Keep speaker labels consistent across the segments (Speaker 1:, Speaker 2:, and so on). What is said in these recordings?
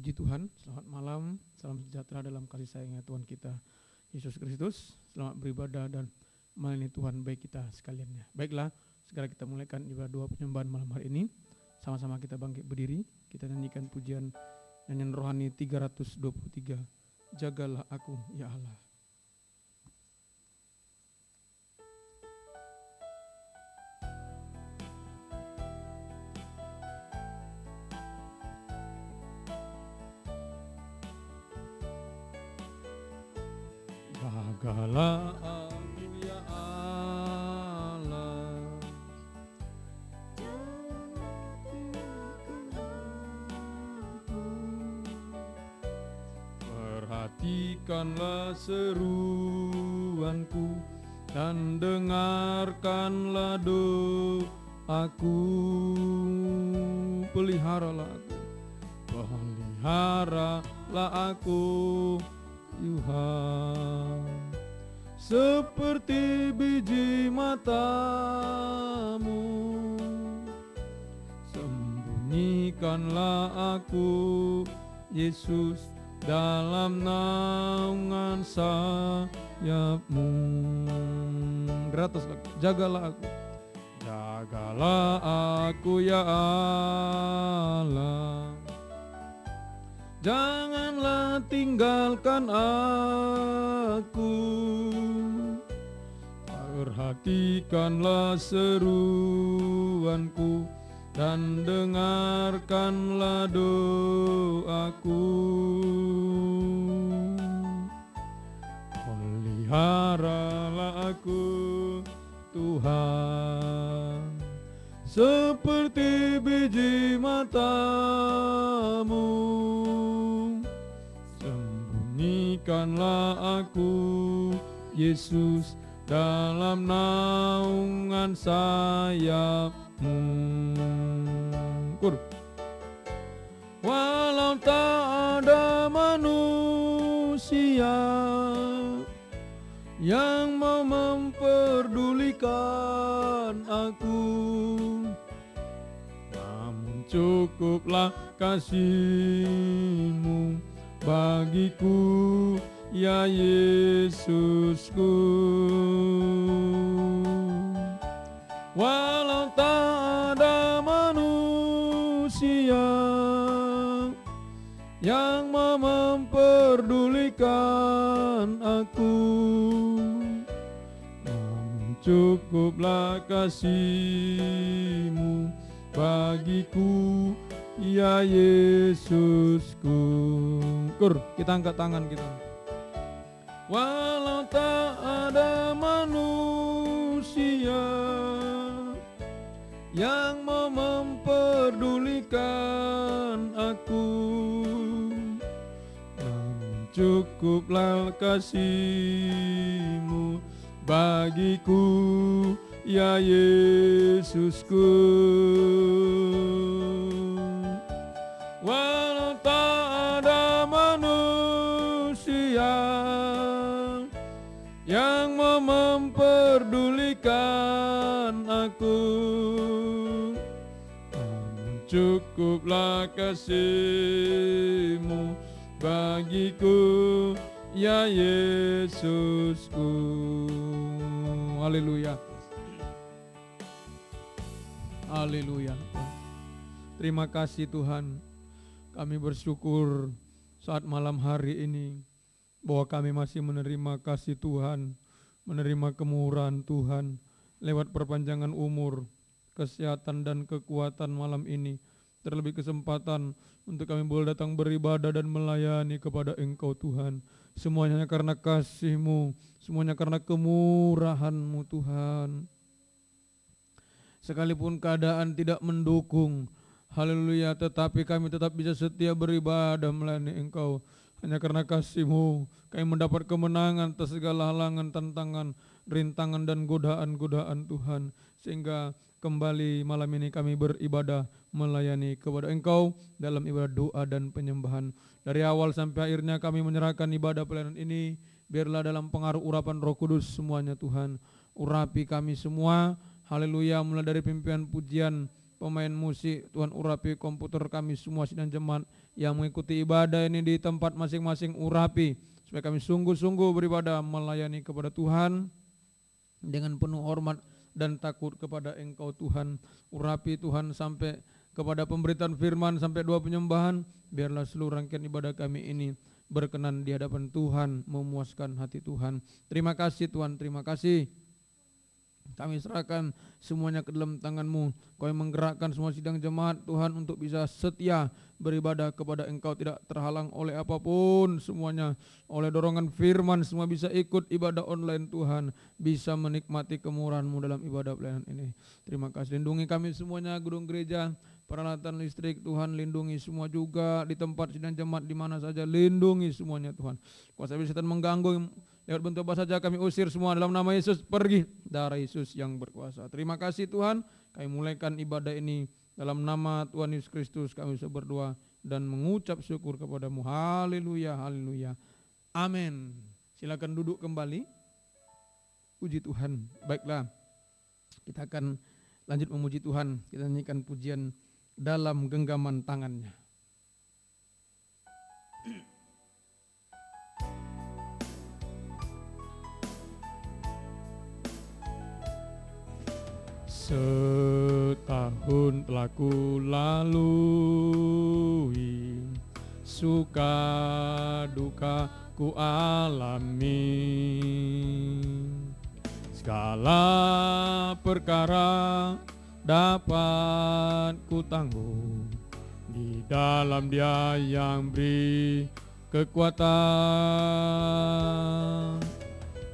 Speaker 1: Puji Tuhan, selamat malam, salam sejahtera dalam kasih sayangnya Tuhan kita Yesus Kristus. Selamat beribadah dan melayani Tuhan baik kita sekaliannya. Baiklah, segera kita mulaikan ibadah doa penyembahan malam hari ini. Sama-sama kita bangkit berdiri, kita nyanyikan pujian nyanyian rohani 323. Jagalah aku ya Allah. Jagalah aku ya Allah, perhatikanlah seruanku dan dengarkanlah doaku. Peliharalah aku Tuhan, seperti biji matamu. Sembunyikanlah aku Yesus dalam naungan sayapmu. Beratas, jagalah aku ya Allah. Janganlah tinggalkan aku, perhatikanlah seruanku dan dengarkanlah doaku. Peliharalah aku Tuhan, seperti biji matamu. Sembunyikanlah aku Yesus dalam naungan sayapmu. Walau tak ada manusia yang mau memperdulikan aku, namun cukuplah kasih-Mu bagiku ya Yesusku. Walau tak ada manusia yang mau memperdulikan aku, namun cukuplah kasih-Mu bagiku ya Yesusku. Kita angkat tangan kita. Walau tak ada manusia yang mau memperdulikan aku, namun cukuplah kasih-Mu bagiku ya Yesusku. Walau tak ada manusia yang mau memperdulikan aku, namun cukuplah kasih-Mu bagiku ya Yesusku. Haleluya. Haleluya. Terima kasih Tuhan. Kami bersyukur saat malam hari ini bahwa kami masih menerima kasih Tuhan, menerima kemurahan Tuhan lewat perpanjangan umur, kesehatan dan kekuatan malam ini. Terlebih kesempatan untuk kami boleh datang beribadah dan melayani kepada Engkau Tuhan. Semuanya karena kasih-Mu, semuanya karena kemurahan-Mu Tuhan. Sekalipun keadaan tidak mendukung, haleluya, tetapi kami tetap bisa setia beribadah melayani Engkau. Hanya karena kasih-Mu kami mendapat kemenangan atas segala halangan, tantangan, rintangan dan godaan-godaan Tuhan. Sehingga kembali malam ini kami beribadah melayani kepada Engkau dalam ibadah doa dan penyembahan. Dari awal sampai akhirnya kami menyerahkan ibadah pelayanan ini, biarlah dalam pengaruh urapan Roh Kudus semuanya Tuhan. Urapi kami semua, haleluya, mulai dari pimpinan pujian, pemain musik, Tuhan urapi komputer kami semua sidang jemaat yang mengikuti ibadah ini di tempat masing-masing, urapi supaya kami sungguh-sungguh beribadah melayani kepada Tuhan dengan penuh hormat dan takut kepada Engkau Tuhan. Urapi Tuhan sampai kepada pemberitaan firman, sampai doa penyembahan. Biarlah seluruh rangkaian ibadah kami ini berkenan di hadapan Tuhan, memuaskan hati Tuhan. Terima kasih Tuhan, terima kasih. Kami serahkan semuanya ke dalam tangan-Mu. Kau yang menggerakkan semua sidang jemaat Tuhan untuk bisa setia beribadah kepada Engkau, tidak terhalang oleh apapun, semuanya oleh dorongan firman, semua bisa ikut ibadah online Tuhan, bisa menikmati kemurahan-Mu dalam ibadah pelayanan ini. Terima kasih. Lindungi kami semuanya, gedung gereja, peralatan listrik Tuhan, lindungi semua juga di tempat sidang jemaat di mana saja, lindungi semuanya Tuhan. Kuasa setan mengganggu lewat bentuk apa saja kami usir semua dalam nama Yesus, pergi, darah Yesus yang berkuasa. Terima kasih Tuhan, kami mulaikan ibadah ini dalam nama Tuhan Yesus Kristus. Kami bisa berdoa dan mengucap syukur kepada-Mu. Haleluya, haleluya, amin. Silakan duduk kembali. Puji Tuhan. Baiklah, kita akan lanjut memuji Tuhan. Kita nyanyikan pujian dalam genggaman tangannya. Setahun telah ku lalui, suka duka ku alami, segala perkara dapat ku tanggung di dalam Dia yang beri kekuatan.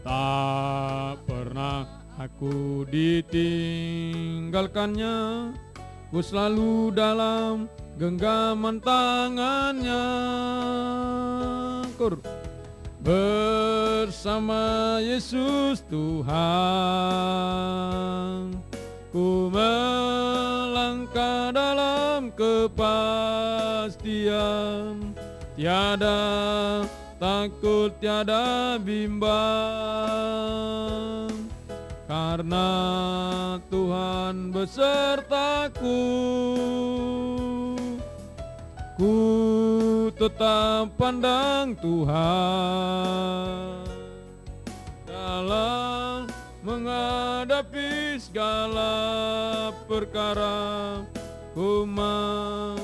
Speaker 1: Tak pernah aku ditinggalkannya, ku selalu dalam genggaman tangannya. Bersama Yesus Tuhan, ku melangkah dalam kepastian, tiada takut, tiada bimbang, karena Tuhan besertaku. Ku tetap pandang Tuhan dalam menghadapi segala perkara. Ku mau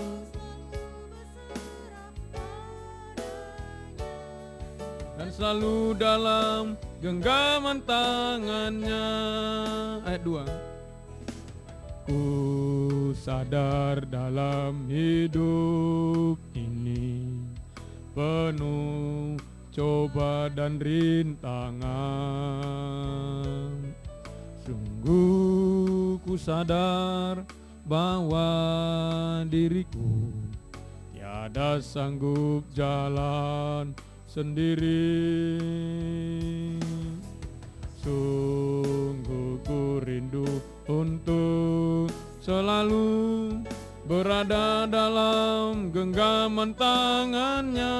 Speaker 1: dan selalu dalam genggaman tangannya. Ayat 2. Ku sadar dalam hidup ini penuh coba dan rintangan. Sungguh ku sadar bahwa diriku tiada sanggup jalan sendiri. Sungguh ku rindu untuk selalu berada dalam genggaman tangannya.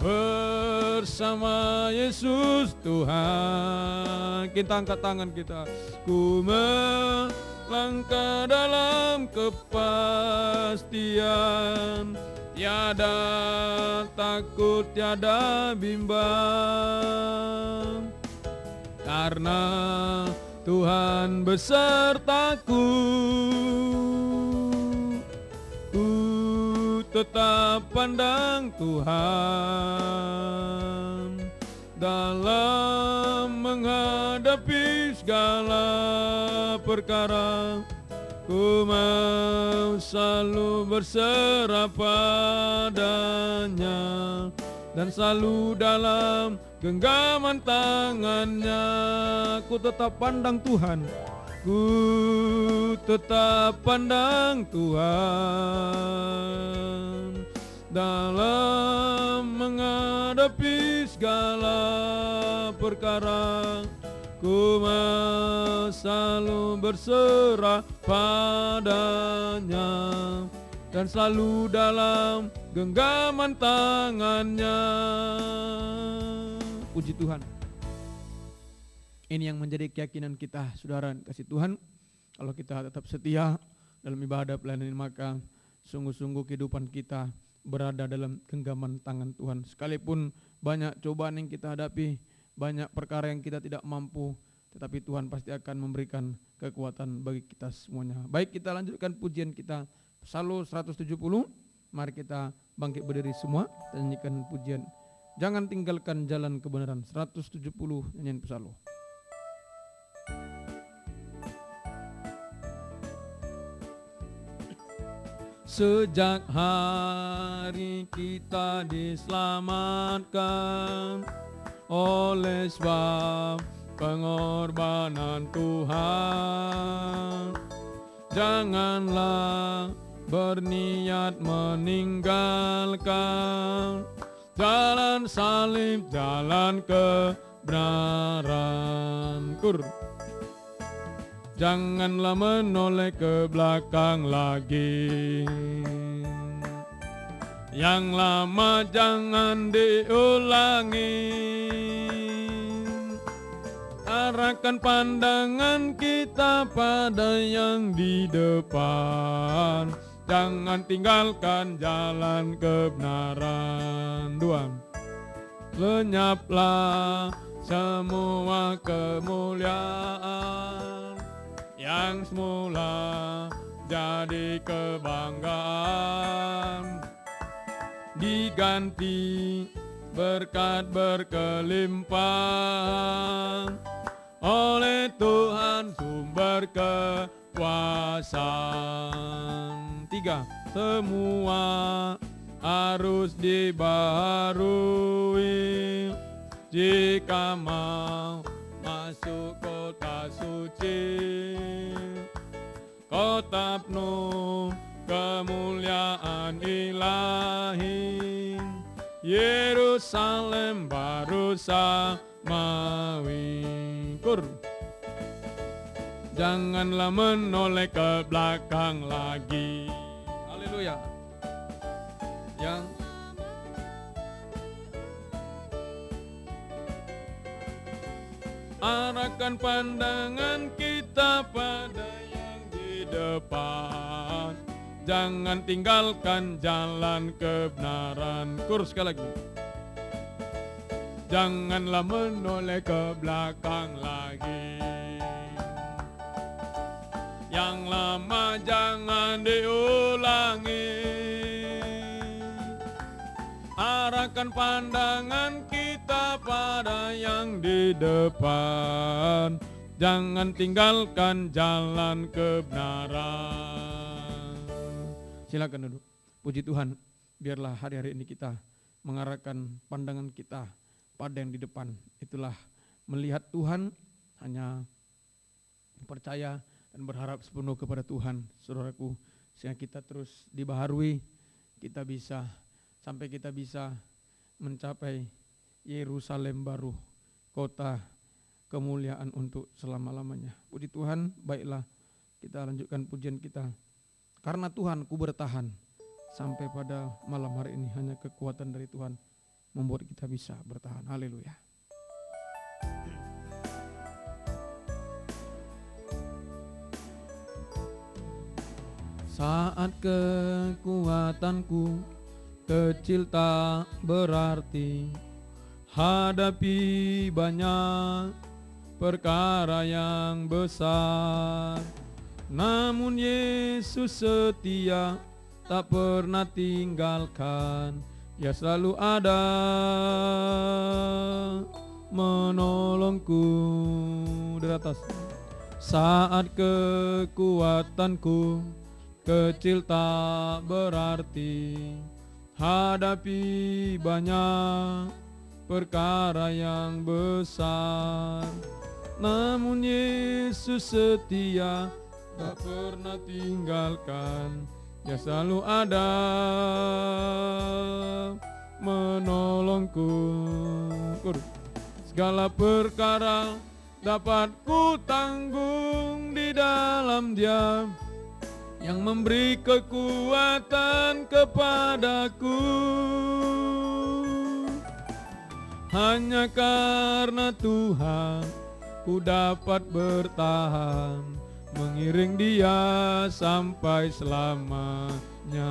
Speaker 1: Bersama Yesus Tuhan, kita angkat tangan kita. Ku melangkah dalam kepastian, tiada takut, tiada bimbang, karena Tuhan besertaku. Ku tetap pandang Tuhan dalam menghadapi segala perkara. Ku mau selalu berserah padanya dan selalu dalam genggaman tangannya. Ku tetap pandang Tuhan, ku tetap pandang Tuhan dalam menghadapi segala perkara. Ku mau selalu berserah padanya dan selalu dalam genggaman tangannya. Puji Tuhan. Ini yang menjadi keyakinan kita, saudara kasih Tuhan. Kalau kita tetap setia dalam ibadah pelayanan ini, maka sungguh-sungguh kehidupan kita berada dalam genggaman tangan Tuhan. Sekalipun banyak cobaan yang kita hadapi, banyak perkara yang kita tidak mampu, tetapi Tuhan pasti akan memberikan kekuatan bagi kita semuanya. Baik, kita lanjutkan pujian kita, Psalm 170. Mari kita bangkit berdiri semua, kita nyanyikan pujian Jangan Tinggalkan Jalan Kebenaran, 170 nyanyian Psalm. Sejak hari kita diselamatkan oleh sebab pengorbanan Tuhan, janganlah berniat meninggalkan jalan salib, jalan kebenaran. Janganlah menoleh ke belakang lagi, yang lama jangan diulangi. Arahkan pandangan kita pada yang di depan, jangan tinggalkan jalan kebenaran. Lenyaplah semua kemuliaan yang semula jadi kebanggaan, diganti berkat berkelimpahan oleh Tuhan sumber kekuasaan. 3. Semua harus dibaharui jika mau masuk kota suci, kota penuh kemuliaan ilahi, Yerusalem baru samawi. Janganlah menoleh ke belakang lagi. Haleluya. Yang arahkan pandangan kita pada yang di depan, jangan tinggalkan jalan kebenaran. Sekali lagi. Janganlah menoleh ke belakang lagi, yang lama jangan diulangi. Arahkan pandangan kita pada yang di depan, jangan tinggalkan jalan kebenaran. Silakan duduk. Puji Tuhan, biarlah hari-hari ini kita mengarahkan pandangan kita pada yang di depan. Itulah melihat Tuhan, hanya percaya dan berharap sepenuh kepada Tuhan, saudaraku, sehingga kita terus dibaharui, kita bisa sampai kita bisa mencapai Yerusalem baru, kota kemuliaan untuk selama-lamanya. Puji Tuhan, baiklah kita lanjutkan pujian kita. Karena Tuhan ku bertahan sampai pada malam hari ini, hanya kekuatan dari Tuhan membuat kita bisa bertahan. Haleluya. Saat kekuatanku kecil tak berarti, hadapi banyak perkara yang besar, namun Yesus setia tak pernah tinggalkan. Dia selalu ada menolongku dari atas. Saat kekuatanku kecil tak berarti, hadapi banyak perkara yang besar, namun Yesus setia tak pernah tinggalkan. Dia selalu ada menolongku. Segala perkara dapat ku tanggung di dalam Dia yang memberi kekuatan kepadaku. Hanya karena Tuhan ku dapat bertahan mengiring Dia sampai selamanya.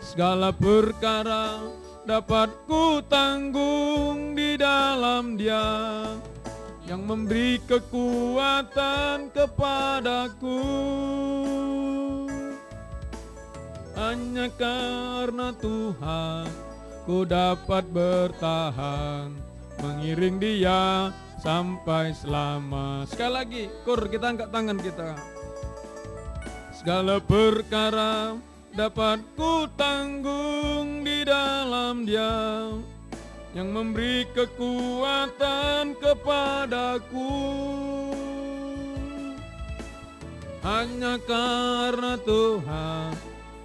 Speaker 1: Segala perkara dapat ku tanggung di dalam Dia yang memberi kekuatan kepadaku. Hanya karena Tuhan ku dapat bertahan, mengiring Dia sampai selama. Sekali lagi, kita angkat tangan kita. Segala perkara dapat ku tanggung di dalam Dia yang memberi kekuatan kepadaku. Hanya karena Tuhan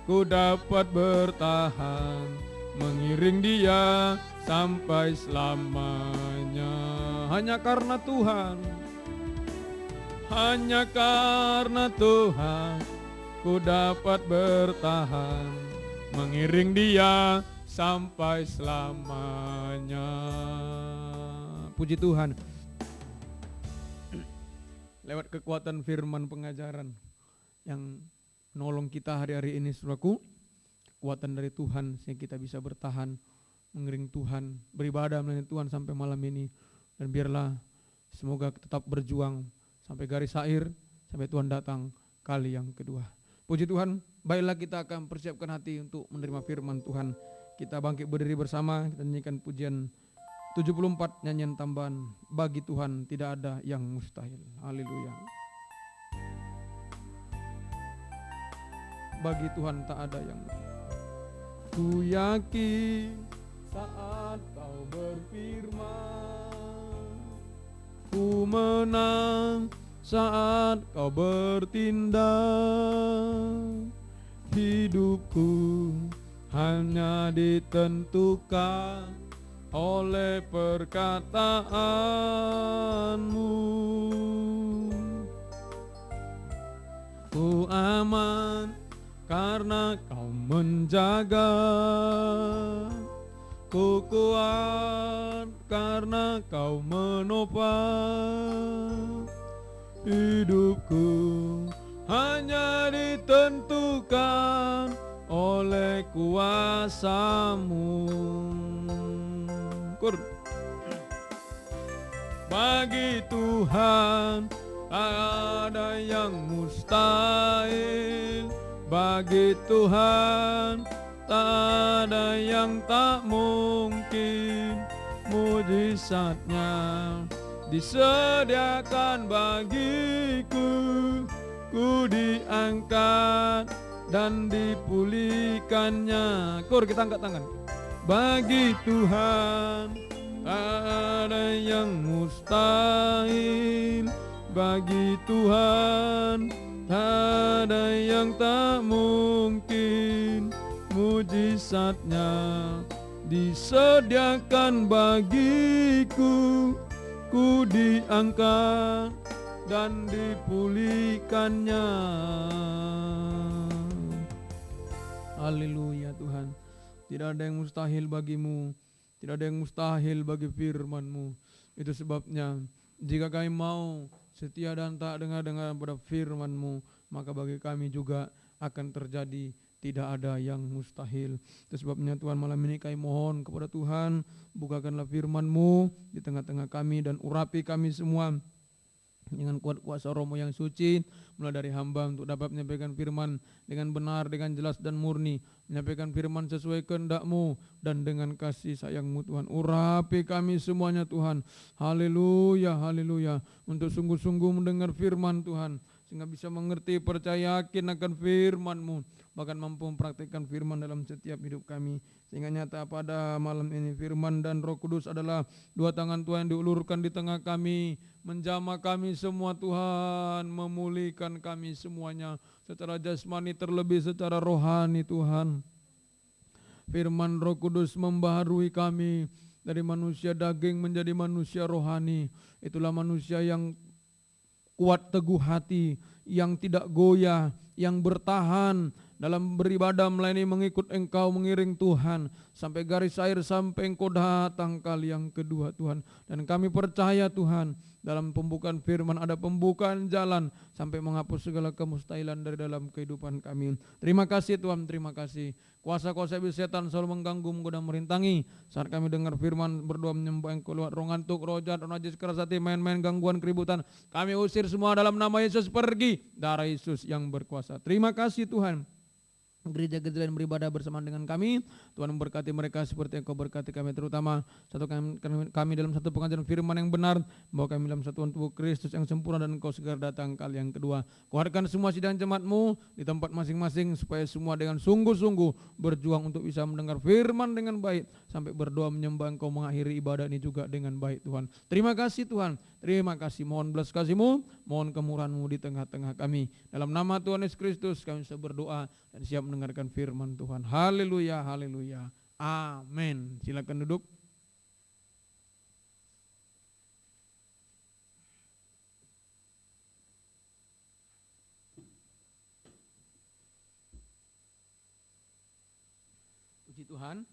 Speaker 1: ku dapat bertahan, mengiring Dia sampai selamanya. Hanya karena Tuhan, hanya karena Tuhan ku dapat bertahan, mengiring Dia sampai selamanya. Puji Tuhan. Lewat kekuatan firman pengajaran yang menolong kita hari-hari ini, saudaraku, kekuatan dari Tuhan sehingga kita bisa bertahan, mengiring Tuhan, beribadah melayani Tuhan sampai malam ini. Dan biarlah semoga tetap berjuang sampai garis akhir, sampai Tuhan datang kali yang kedua. Puji Tuhan, baiklah kita akan persiapkan hati untuk menerima firman Tuhan. Kita bangkit berdiri bersama, kita nyanyikan pujian 74, nyanyian tambahan, bagi Tuhan tidak ada yang mustahil. Haleluya. Bagi Tuhan tak ada yang mustahil. Ku yakin saat kau berfirman, ku menang saat kau bertindak. Hidupku hanya ditentukan oleh perkataanmu. Ku aman karena kau menjaga, ku kuat karena kau menopang. Hidupku hanya ditentukan oleh kuasa-Mu. Bagi Tuhan tak ada yang mustahil, bagi Tuhan tak ada yang tak mungkin. Mujizatnya disediakan bagiku, ku diangkat dan dipulihkannya. Kita angkat tangan. Bagi Tuhan ada yang mustahil, bagi Tuhan ada yang tak mungkin. Mujizatnya disediakan bagiku, ku diangkat dan dipulihkannya. Haleluya Tuhan. Tidak ada yang mustahil bagimu, tidak ada yang mustahil bagi firman-Mu. Itu sebabnya jika kami mau setia dan tak dengar-dengar pada firman-Mu, maka bagi kami juga akan terjadi tidak ada yang mustahil. Itu sebabnya Tuhan malam ini kami mohon kepada Tuhan, bukakanlah firman-Mu di tengah-tengah kami dan urapi kami semua dengan kuat kuasa Roh-Mu yang suci, mulai dari hamba untuk dapat menyampaikan firman dengan benar, dengan jelas dan murni, menyampaikan firman sesuai kehendak-Mu dan dengan kasih sayang-Mu Tuhan. Urapi kami semuanya Tuhan. Haleluya, haleluya. Untuk sungguh-sungguh mendengar firman Tuhan, sehingga bisa mengerti, percaya, yakin akan firman-Mu, bahkan mampu mempraktikkan firman dalam setiap hidup kami. Sehingga nyata pada malam ini firman dan Roh Kudus adalah dua tangan Tuhan yang diulurkan di tengah kami, menjamah kami semua Tuhan, memulihkan kami semuanya secara jasmani terlebih secara rohani Tuhan. Firman Roh Kudus membaharui kami dari manusia daging menjadi manusia rohani. Itulah manusia yang kuat teguh hati, yang tidak goyah, yang bertahan dalam beribadah melayani mengikut Engkau, mengiring Tuhan sampai garis akhir, sampai Engkau datang kali yang kedua Tuhan. Dan kami percaya Tuhan, Dalam pembukaan firman ada pembukaan jalan sampai menghapus segala kemustahilan dari dalam kehidupan kami. Terima kasih Tuhan, terima kasih. Kuasa-kuasa iblis setan selalu mengganggu, menggoda, merintangi. Saat kami dengar firman, berdoa menyembah Engkau lewat roh ngantuk, roh jahat, roh najis, keras hati, main-main, gangguan, keributan, kami usir semua dalam nama Yesus, pergi. Darah Yesus yang berkuasa. Terima kasih Tuhan. Gereja-gereja yang beribadah bersama dengan kami, Tuhan memberkati mereka seperti Engkau berkati kami, terutama kami dalam satu pengajaran firman yang benar, bahwa kami dalam satuan tubuh Kristus yang sempurna dan Engkau segera datang kali yang kedua. Kuatkan semua sidang jemaat-Mu di tempat masing-masing supaya semua dengan sungguh-sungguh berjuang untuk bisa mendengar firman dengan baik, sampai berdoa menyembah Engkau, mengakhiri ibadah ini juga dengan baik Tuhan. Terima kasih Tuhan, terima kasih. Mohon belas kasih-Mu, mohon kemurahan-Mu di tengah-tengah kami. Dalam nama Tuhan Yesus Kristus kami bisa berdoa dan siap mendengarkan firman Tuhan. Haleluya, haleluya. Amin. Silakan duduk. Puji Tuhan.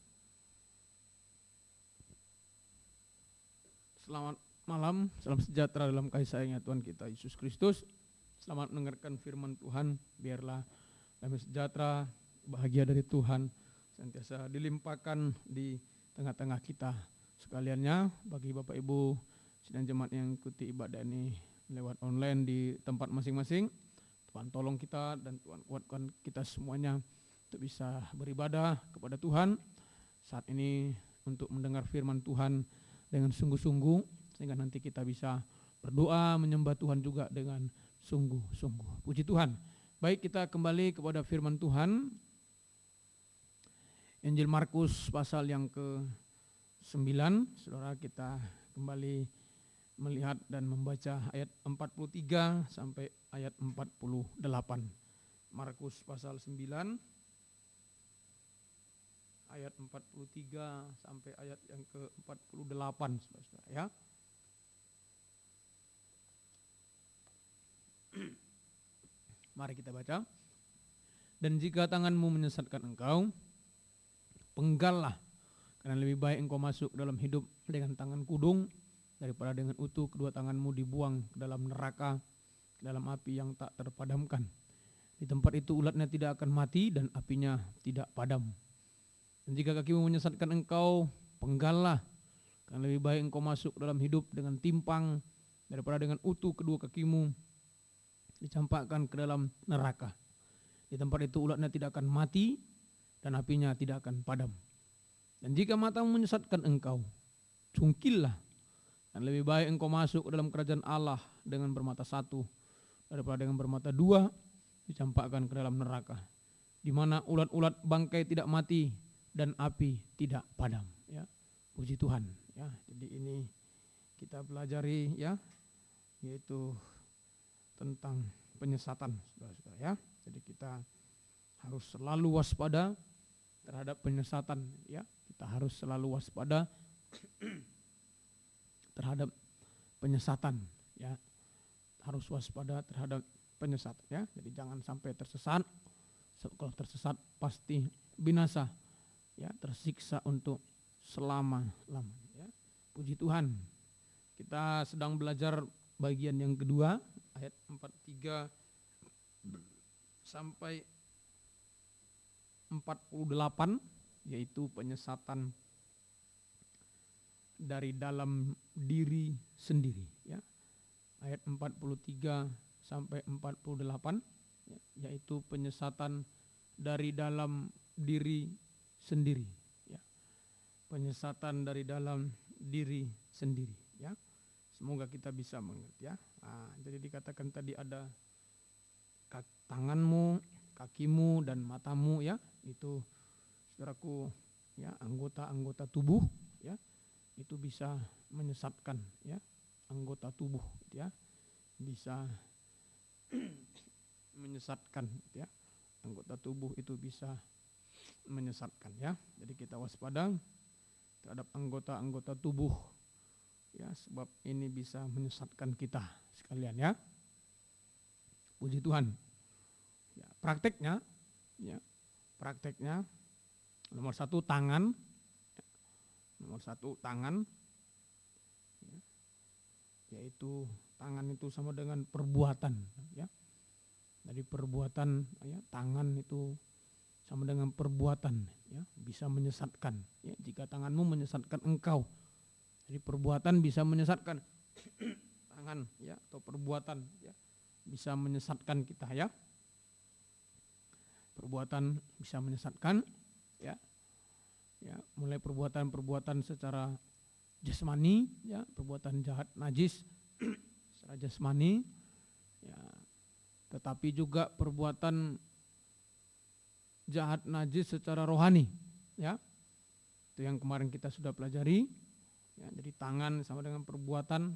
Speaker 1: Selamat malam, salam sejahtera dalam kasih sayangnya Tuhan kita Yesus Kristus. Selamat mendengarkan firman Tuhan. Biarlah damai sejahtera, bahagia dari Tuhan senantiasa dilimpahkan di tengah-tengah kita sekaliannya. Bagi Bapak Ibu sidang jemaat yang ikuti ibadah ini lewat online di tempat masing-masing, Tuhan tolong kita dan Tuhan kuatkan kita semuanya untuk bisa beribadah kepada Tuhan saat ini, untuk mendengar firman Tuhan dengan sungguh-sungguh, sehingga nanti kita bisa berdoa menyembah Tuhan juga dengan sungguh-sungguh. Puji Tuhan. Baik, kita kembali kepada firman Tuhan. Injil Markus pasal yang ke-9. Saudara, kita kembali melihat dan membaca ayat 43 sampai ayat 48. Markus pasal 9 ayat 43 sampai ayat yang ke-48, saudara ya. Mari kita baca. Dan jika tanganmu menyesatkan engkau, penggallah, karena lebih baik engkau masuk dalam hidup dengan tangan kudung daripada dengan utuh kedua tanganmu dibuang ke dalam neraka, ke dalam api yang tak terpadamkan. Di tempat itu ulatnya tidak akan mati dan apinya tidak padam. Dan jika kakimu menyesatkan engkau, penggallah, karena lebih baik engkau masuk dalam hidup dengan timpang daripada dengan utuh kedua kakimu dicampakkan ke dalam neraka. Di tempat itu ulatnya tidak akan mati dan apinya tidak akan padam. Dan jika matamu menyesatkan engkau, cungkillah, dan lebih baik engkau masuk ke dalam kerajaan Allah dengan bermata satu daripada dengan bermata dua dicampakkan ke dalam neraka, di mana ulat-ulat bangkai tidak mati dan api tidak padam. Ya, puji Tuhan. Ya, jadi ini kita pelajari ya, yaitu tentang penyesatan, saudara-saudara ya. Jadi kita harus selalu waspada terhadap penyesatan ya. Kita harus selalu waspada terhadap penyesatan ya. Harus waspada terhadap penyesatan ya. Jadi jangan sampai tersesat. Kalau tersesat pasti binasa ya, tersiksa untuk selama-lamanya ya. Puji Tuhan. Kita sedang belajar bagian yang kedua, ayat 43 sampai 48, yaitu penyesatan dari dalam diri sendiri ya. Ayat 43 sampai 48 ya, yaitu penyesatan dari dalam diri sendiri ya. Penyesatan dari dalam diri sendiri ya. Semoga kita bisa mengerti ya. Jadi dikatakan tadi ada tanganmu, kakimu dan matamu ya. Itu saudaraku ya, anggota-anggota tubuh ya. Itu bisa menyesatkan ya, anggota tubuh ya. Bisa menyesatkan ya. Anggota tubuh itu bisa menyesatkan ya. Jadi kita waspada terhadap anggota-anggota tubuh ya, sebab ini bisa menyesatkan kita sekalian ya. Puji Tuhan. Ya, prakteknya nomor satu tangan, yaitu tangan itu sama dengan perbuatan, ya. Dari perbuatan, ya, tangan itu sama dengan perbuatan, ya, bisa menyesatkan, ya. Jika tanganmu menyesatkan engkau, jadi perbuatan bisa menyesatkan. Tangan, ya, atau perbuatan, ya, bisa menyesatkan kita, ya. Perbuatan bisa menyesatkan, ya. Ya, mulai perbuatan-perbuatan secara jasmani, ya, perbuatan jahat najis secara jasmani, ya, tetapi juga perbuatan jahat najis secara rohani, ya. Itu yang kemarin kita sudah pelajari, ya. Jadi tangan sama dengan perbuatan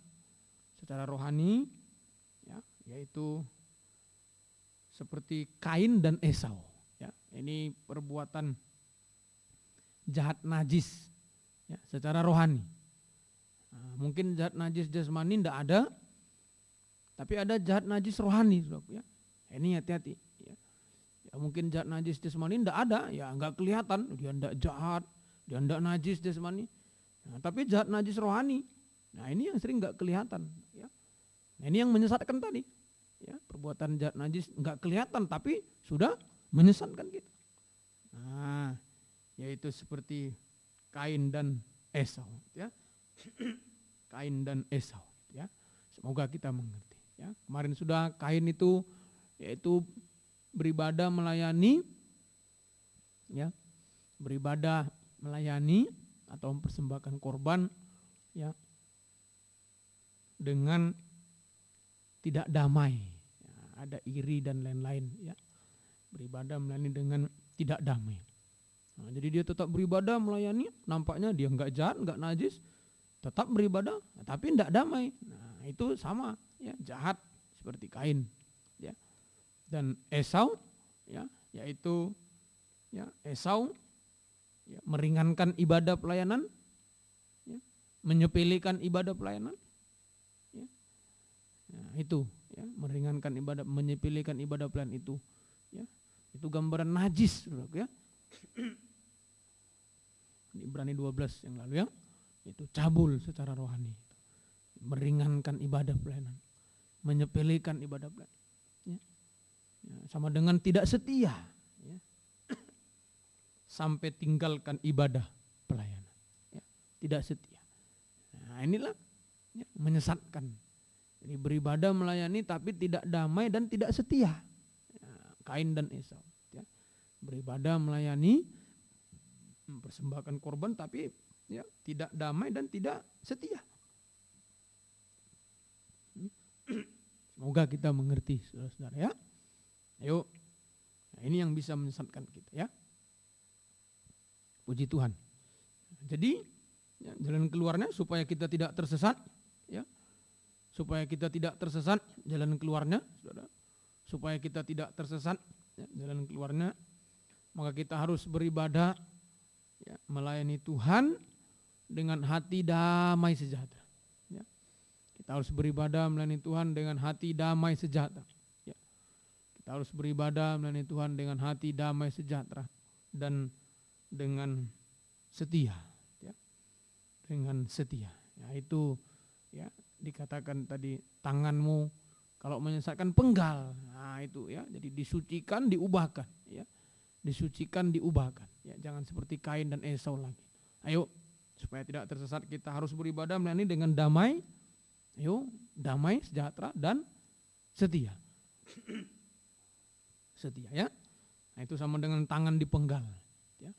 Speaker 1: secara rohani, ya, yaitu seperti Kain dan Esau, ya. Ini perbuatan jahat najis, ya, secara rohani. Nah, mungkin jahat najis jasmani tidak ada, tapi ada jahat najis rohani, ya. Ini hati-hati, ya. Ya, mungkin jahat najis jasmani tidak ada, ya nggak kelihatan, dia tidak jahat, dia tidak najis jasmani. Nah, tapi jahat najis rohani, nah ini yang sering nggak kelihatan, ya. Nah, ini yang menyesatkan tadi, ya, perbuatan jahat najis nggak kelihatan tapi sudah menyesatkan kita. Nah, yaitu seperti Kain dan Esau, ya. Kain dan Esau, ya. Semoga kita mengerti, ya. Kemarin sudah Kain itu yaitu beribadah melayani, ya, beribadah melayani atau mempersembahkan korban, ya, dengan tidak damai, ya, ada iri dan lain-lain, ya. Beribadah melayani dengan tidak damai. Nah, jadi dia tetap beribadah melayani, nampaknya dia nggak jahat, nggak najis, tetap beribadah, tapi tidak damai. Nah, itu sama, ya, jahat seperti Kain, ya. Dan Esau, ya, yaitu, ya, Esau, ya, meringankan ibadah pelayanan, ya, menyepelekan ibadah pelayanan, ya. Nah, itu, ya, meringankan ibadah, menyepelekan ibadah pelayanan itu, ya, itu gambaran najis, ya. Di Ibrani 12 yang lalu, ya, itu cabul secara rohani, meringankan ibadah pelayanan, menyepelekan ibadah pelayanan, ya. Ya, sama dengan tidak setia, ya, sampai tinggalkan ibadah pelayanan, ya, tidak setia. Nah, inilah, ya, menyesatkan. Jadi beribadah melayani tapi tidak damai dan tidak setia, ya, Kain dan Esau, ya. Beribadah melayani, mempersembahkan korban tapi, ya, tidak damai dan tidak setia. Semoga kita mengerti, saudara-saudara, ya. Ayo, nah, ini yang bisa menyesatkan kita, ya. Puji Tuhan. Jadi, ya, jalan keluarnya supaya kita tidak tersesat, ya. Supaya kita tidak tersesat, jalan keluarnya, saudara. Supaya kita tidak tersesat, ya, jalan keluarnya, maka kita harus beribadah, ya, melayani Tuhan dengan hati damai sejahtera, ya. Kita harus beribadah melayani Tuhan dengan hati damai sejahtera, ya. Kita harus beribadah melayani Tuhan dengan hati damai sejahtera dan dengan setia, ya, dengan setia. Ya, itu, ya, dikatakan tadi tanganmu kalau menyesatkan penggal. Nah, itu, ya, jadi disucikan, diubahkan, ya. Disucikan, diubahkan, ya. Jangan seperti Kain dan Esau lagi. Ayo, supaya tidak tersesat kita harus beribadah melayani dengan damai. Ayo, damai, sejahtera dan setia. Setia, ya. Nah, itu sama dengan tangan dipenggal, ya.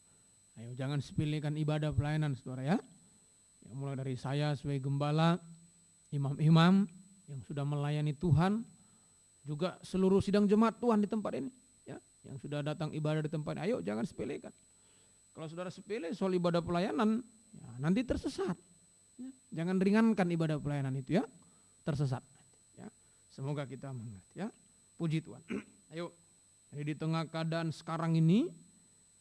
Speaker 1: Ayo, jangan sepelekan ibadah pelayanan, saudara, ya. Ya, mulai dari saya sebagai gembala, imam-imam yang sudah melayani Tuhan, juga seluruh sidang jemaat Tuhan di tempat ini, ya, yang sudah datang ibadah di tempat ini. Ayo, jangan sepelekan. Kalau saudara sepele soal ibadah pelayanan, ya, nanti tersesat, ya. Jangan ringankan ibadah pelayanan itu, ya, tersesat, ya. Semoga kita mengerti, ya. Puji Tuhan. Ayo, jadi di tengah keadaan sekarang ini,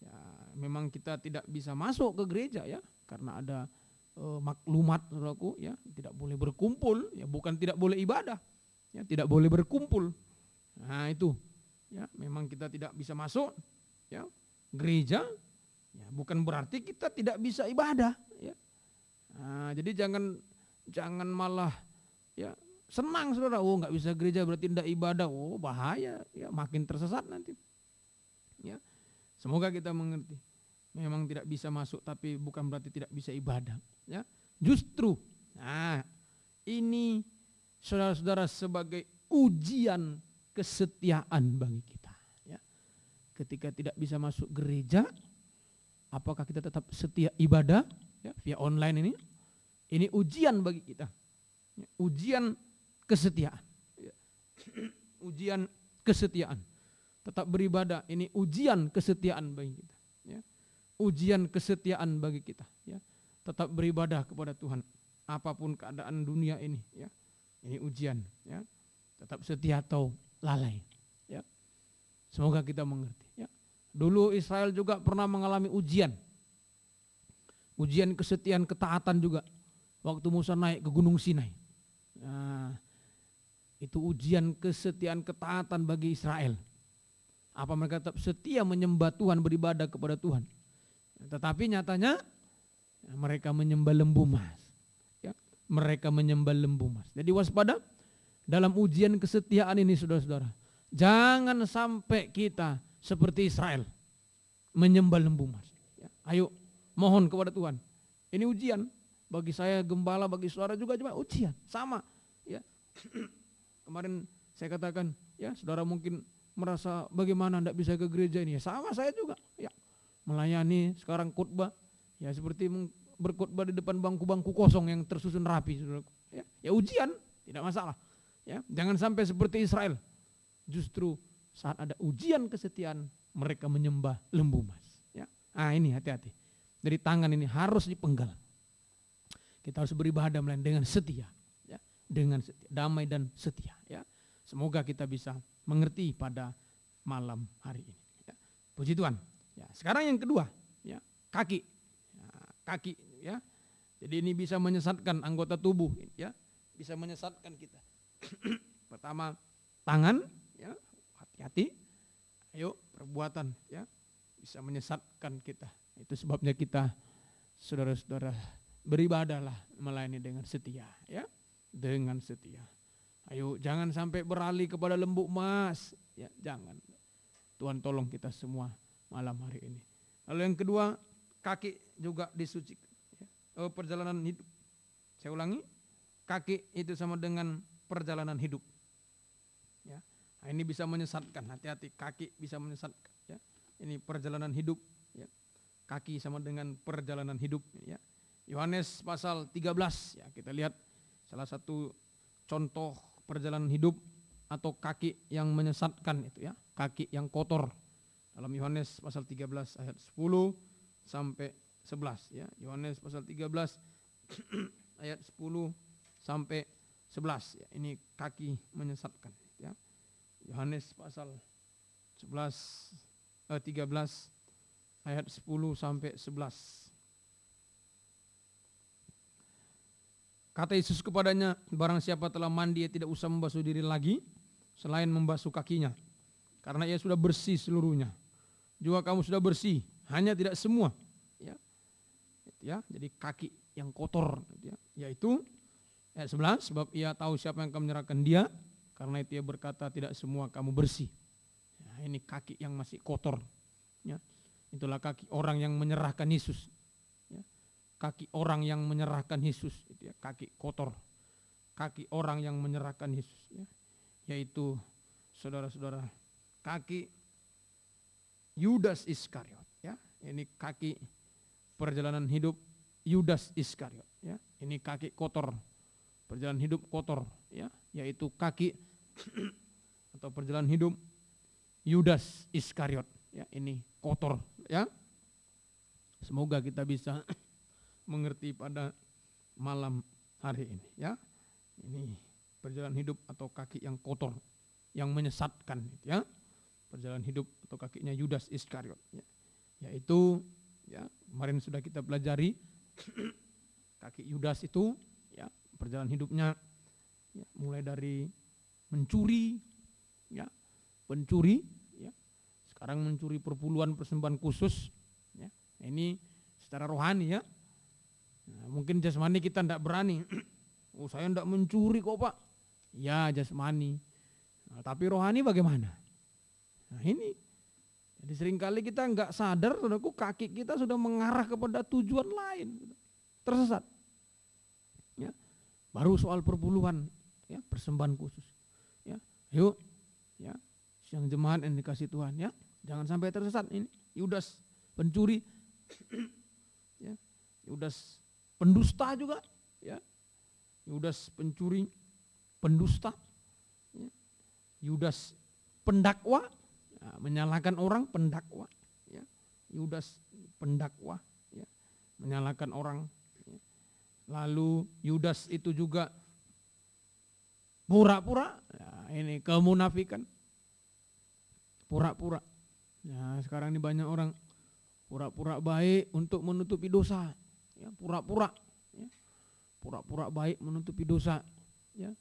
Speaker 1: ya, memang kita tidak bisa masuk ke gereja, ya, karena ada maklumat, saudaraku, ya, tidak boleh berkumpul, ya, bukan tidak boleh ibadah, ya, tidak boleh berkumpul. Nah, itu, ya, memang kita tidak bisa masuk, ya, gereja, ya, bukan berarti kita tidak bisa ibadah, ya. Nah, jadi jangan malah, ya senang saudara, oh nggak bisa gereja berarti tidak ibadah, oh bahaya, ya makin tersesat nanti. Ya, semoga kita mengerti. Memang tidak bisa masuk, tapi bukan berarti tidak bisa ibadah. Ya, justru, nah ini saudara-saudara sebagai ujian kesetiaan bagi kita. Ya, ketika tidak bisa masuk gereja, apakah kita tetap setia ibadah ya, via online ini? Ini ujian bagi kita. Ya, ujian kesetiaan. Ya. Ujian kesetiaan. Tetap beribadah, ini ujian kesetiaan bagi kita. Ya. Ujian kesetiaan bagi kita. Ya. Tetap beribadah kepada Tuhan. Apapun keadaan dunia ini. Ya. Ini ujian. Ya. Tetap setia atau lalai. Ya. Semoga kita mengerti. Ya. Dulu Israel juga pernah mengalami ujian. Ujian kesetiaan, ketaatan juga. Waktu Musa naik ke Gunung Sinai. Nah, itu ujian kesetiaan, ketaatan bagi Israel. Apa mereka tetap setia menyembah Tuhan, beribadah kepada Tuhan. Tetapi nyatanya mereka menyembah lembu emas. Ya, mereka menyembah lembu emas. Jadi waspada dalam ujian kesetiaan ini saudara-saudara. Jangan sampai kita seperti Israel menyembah lembu emas. Ya, ayo mohon kepada Tuhan. Ini ujian bagi saya gembala, bagi saudara juga ujian. Sama. Ya. Kemarin saya katakan, ya saudara mungkin merasa bagaimana tidak bisa ke gereja ini. Ya, sama saya juga. Ya, melayani sekarang khotbah, ya seperti berkhotbah di depan bangku-bangku kosong yang tersusun rapi. Ya, ya ujian, tidak masalah. Ya, jangan sampai seperti Israel. Justru saat ada ujian kesetiaan, mereka menyembah lembu emas. Ya, ah ini hati-hati. Dari tangan ini harus dipenggal. Kita harus beribadah dengan setia. Ya, dengan setia, damai dan setia. Ya, semoga kita bisa mengerti pada malam hari ini. Ya, puji Tuhan. Ya, sekarang yang kedua, ya, kaki. Ya, kaki, ya. Jadi ini bisa menyesatkan anggota tubuh, ya, bisa menyesatkan kita. Pertama, tangan, ya, hati-hati. Ayo, perbuatan, ya, bisa menyesatkan kita. Itu sebabnya kita, saudara-saudara, beribadahlah melayani dengan setia, ya, dengan setia. Ayo jangan sampai beralih kepada lembu emas, ya jangan. Tuhan tolong kita semua malam hari ini. Lalu yang kedua, kaki juga disucikan. Ya. Perjalanan hidup. Saya ulangi, kaki itu sama dengan perjalanan hidup. Ya, nah, ini bisa menyesatkan. Hati-hati, kaki bisa menyesatkan. Ya. Ini perjalanan hidup. Ya. Kaki sama dengan perjalanan hidup. Ya. Yohanes pasal 13. Ya, kita lihat salah satu contoh perjalanan hidup atau kaki yang menyesatkan itu, ya, kaki yang kotor. Dalam Yohanes pasal 13 ayat 10 sampai 11, ya. Yohanes pasal 13 ayat 10 sampai 11, ya. Ini kaki menyesatkan, ya. Yohanes pasal 13 ayat 10 sampai 11. Kata Yesus kepadanya, barang siapa telah mandi, ia tidak usah membasuh diri lagi, selain membasuh kakinya. Karena ia sudah bersih seluruhnya. Juga kamu sudah bersih, hanya tidak semua. Ya, ya, jadi kaki yang kotor, ya, yaitu ayat 11, sebab ia tahu siapa yang akan menyerahkan dia, karena itu ia berkata tidak semua kamu bersih. Ya, ini kaki yang masih kotor. Ya, itulah kaki orang yang menyerahkan Yesus. Kaki orang yang menyerahkan Yesus, itu ya, kaki kotor, kaki orang yang menyerahkan Yesus, ya, yaitu saudara-saudara kaki Yudas Iskariot, ya, ini kaki perjalanan hidup Yudas Iskariot, ya, ini kaki kotor, perjalanan hidup kotor, ya, yaitu kaki atau perjalanan hidup Yudas Iskariot, ya, ini kotor, ya. Semoga kita bisa mengerti pada malam hari ini, ya. Ini perjalanan hidup atau kaki yang kotor, yang menyesatkan, ya. Perjalanan hidup atau kakinya Yudas Iskariot, ya. Yaitu, ya, kemarin sudah kita pelajari kaki Yudas itu, ya, perjalanan hidupnya, ya, mulai dari mencuri, ya, pencuri, ya. Sekarang mencuri perpuluhan persembahan khusus, ya. Ini secara rohani, ya. Nah, mungkin jasmani kita tidak berani. Oh, saya tidak mencuri kok Pak. Ya jasmani. Nah, tapi rohani bagaimana? Nah ini. Jadi seringkali kita nggak sadar, saudaraku, kaki kita sudah mengarah kepada tujuan lain. Tersesat. Ya. Baru soal perpuluhan, ya, persembahan khusus. Ya. Yuk, ya, yang jemaat yang dikasih Tuhan, ya, jangan sampai tersesat ini. Yudas pencuri, ya, Yudas pendusta juga, ya. Yudas pencuri, pendusta, ya. Yudas pendakwa, ya, menyalahkan orang, pendakwa, ya. Yudas pendakwa, ya, menyalahkan orang. Ya. Lalu Yudas itu juga pura-pura, ya, ini kemunafikan, pura-pura. Ya, sekarang ini banyak orang pura-pura baik untuk menutupi dosa, ya, pura-pura. Pura-pura baik menutupi dosa, ya.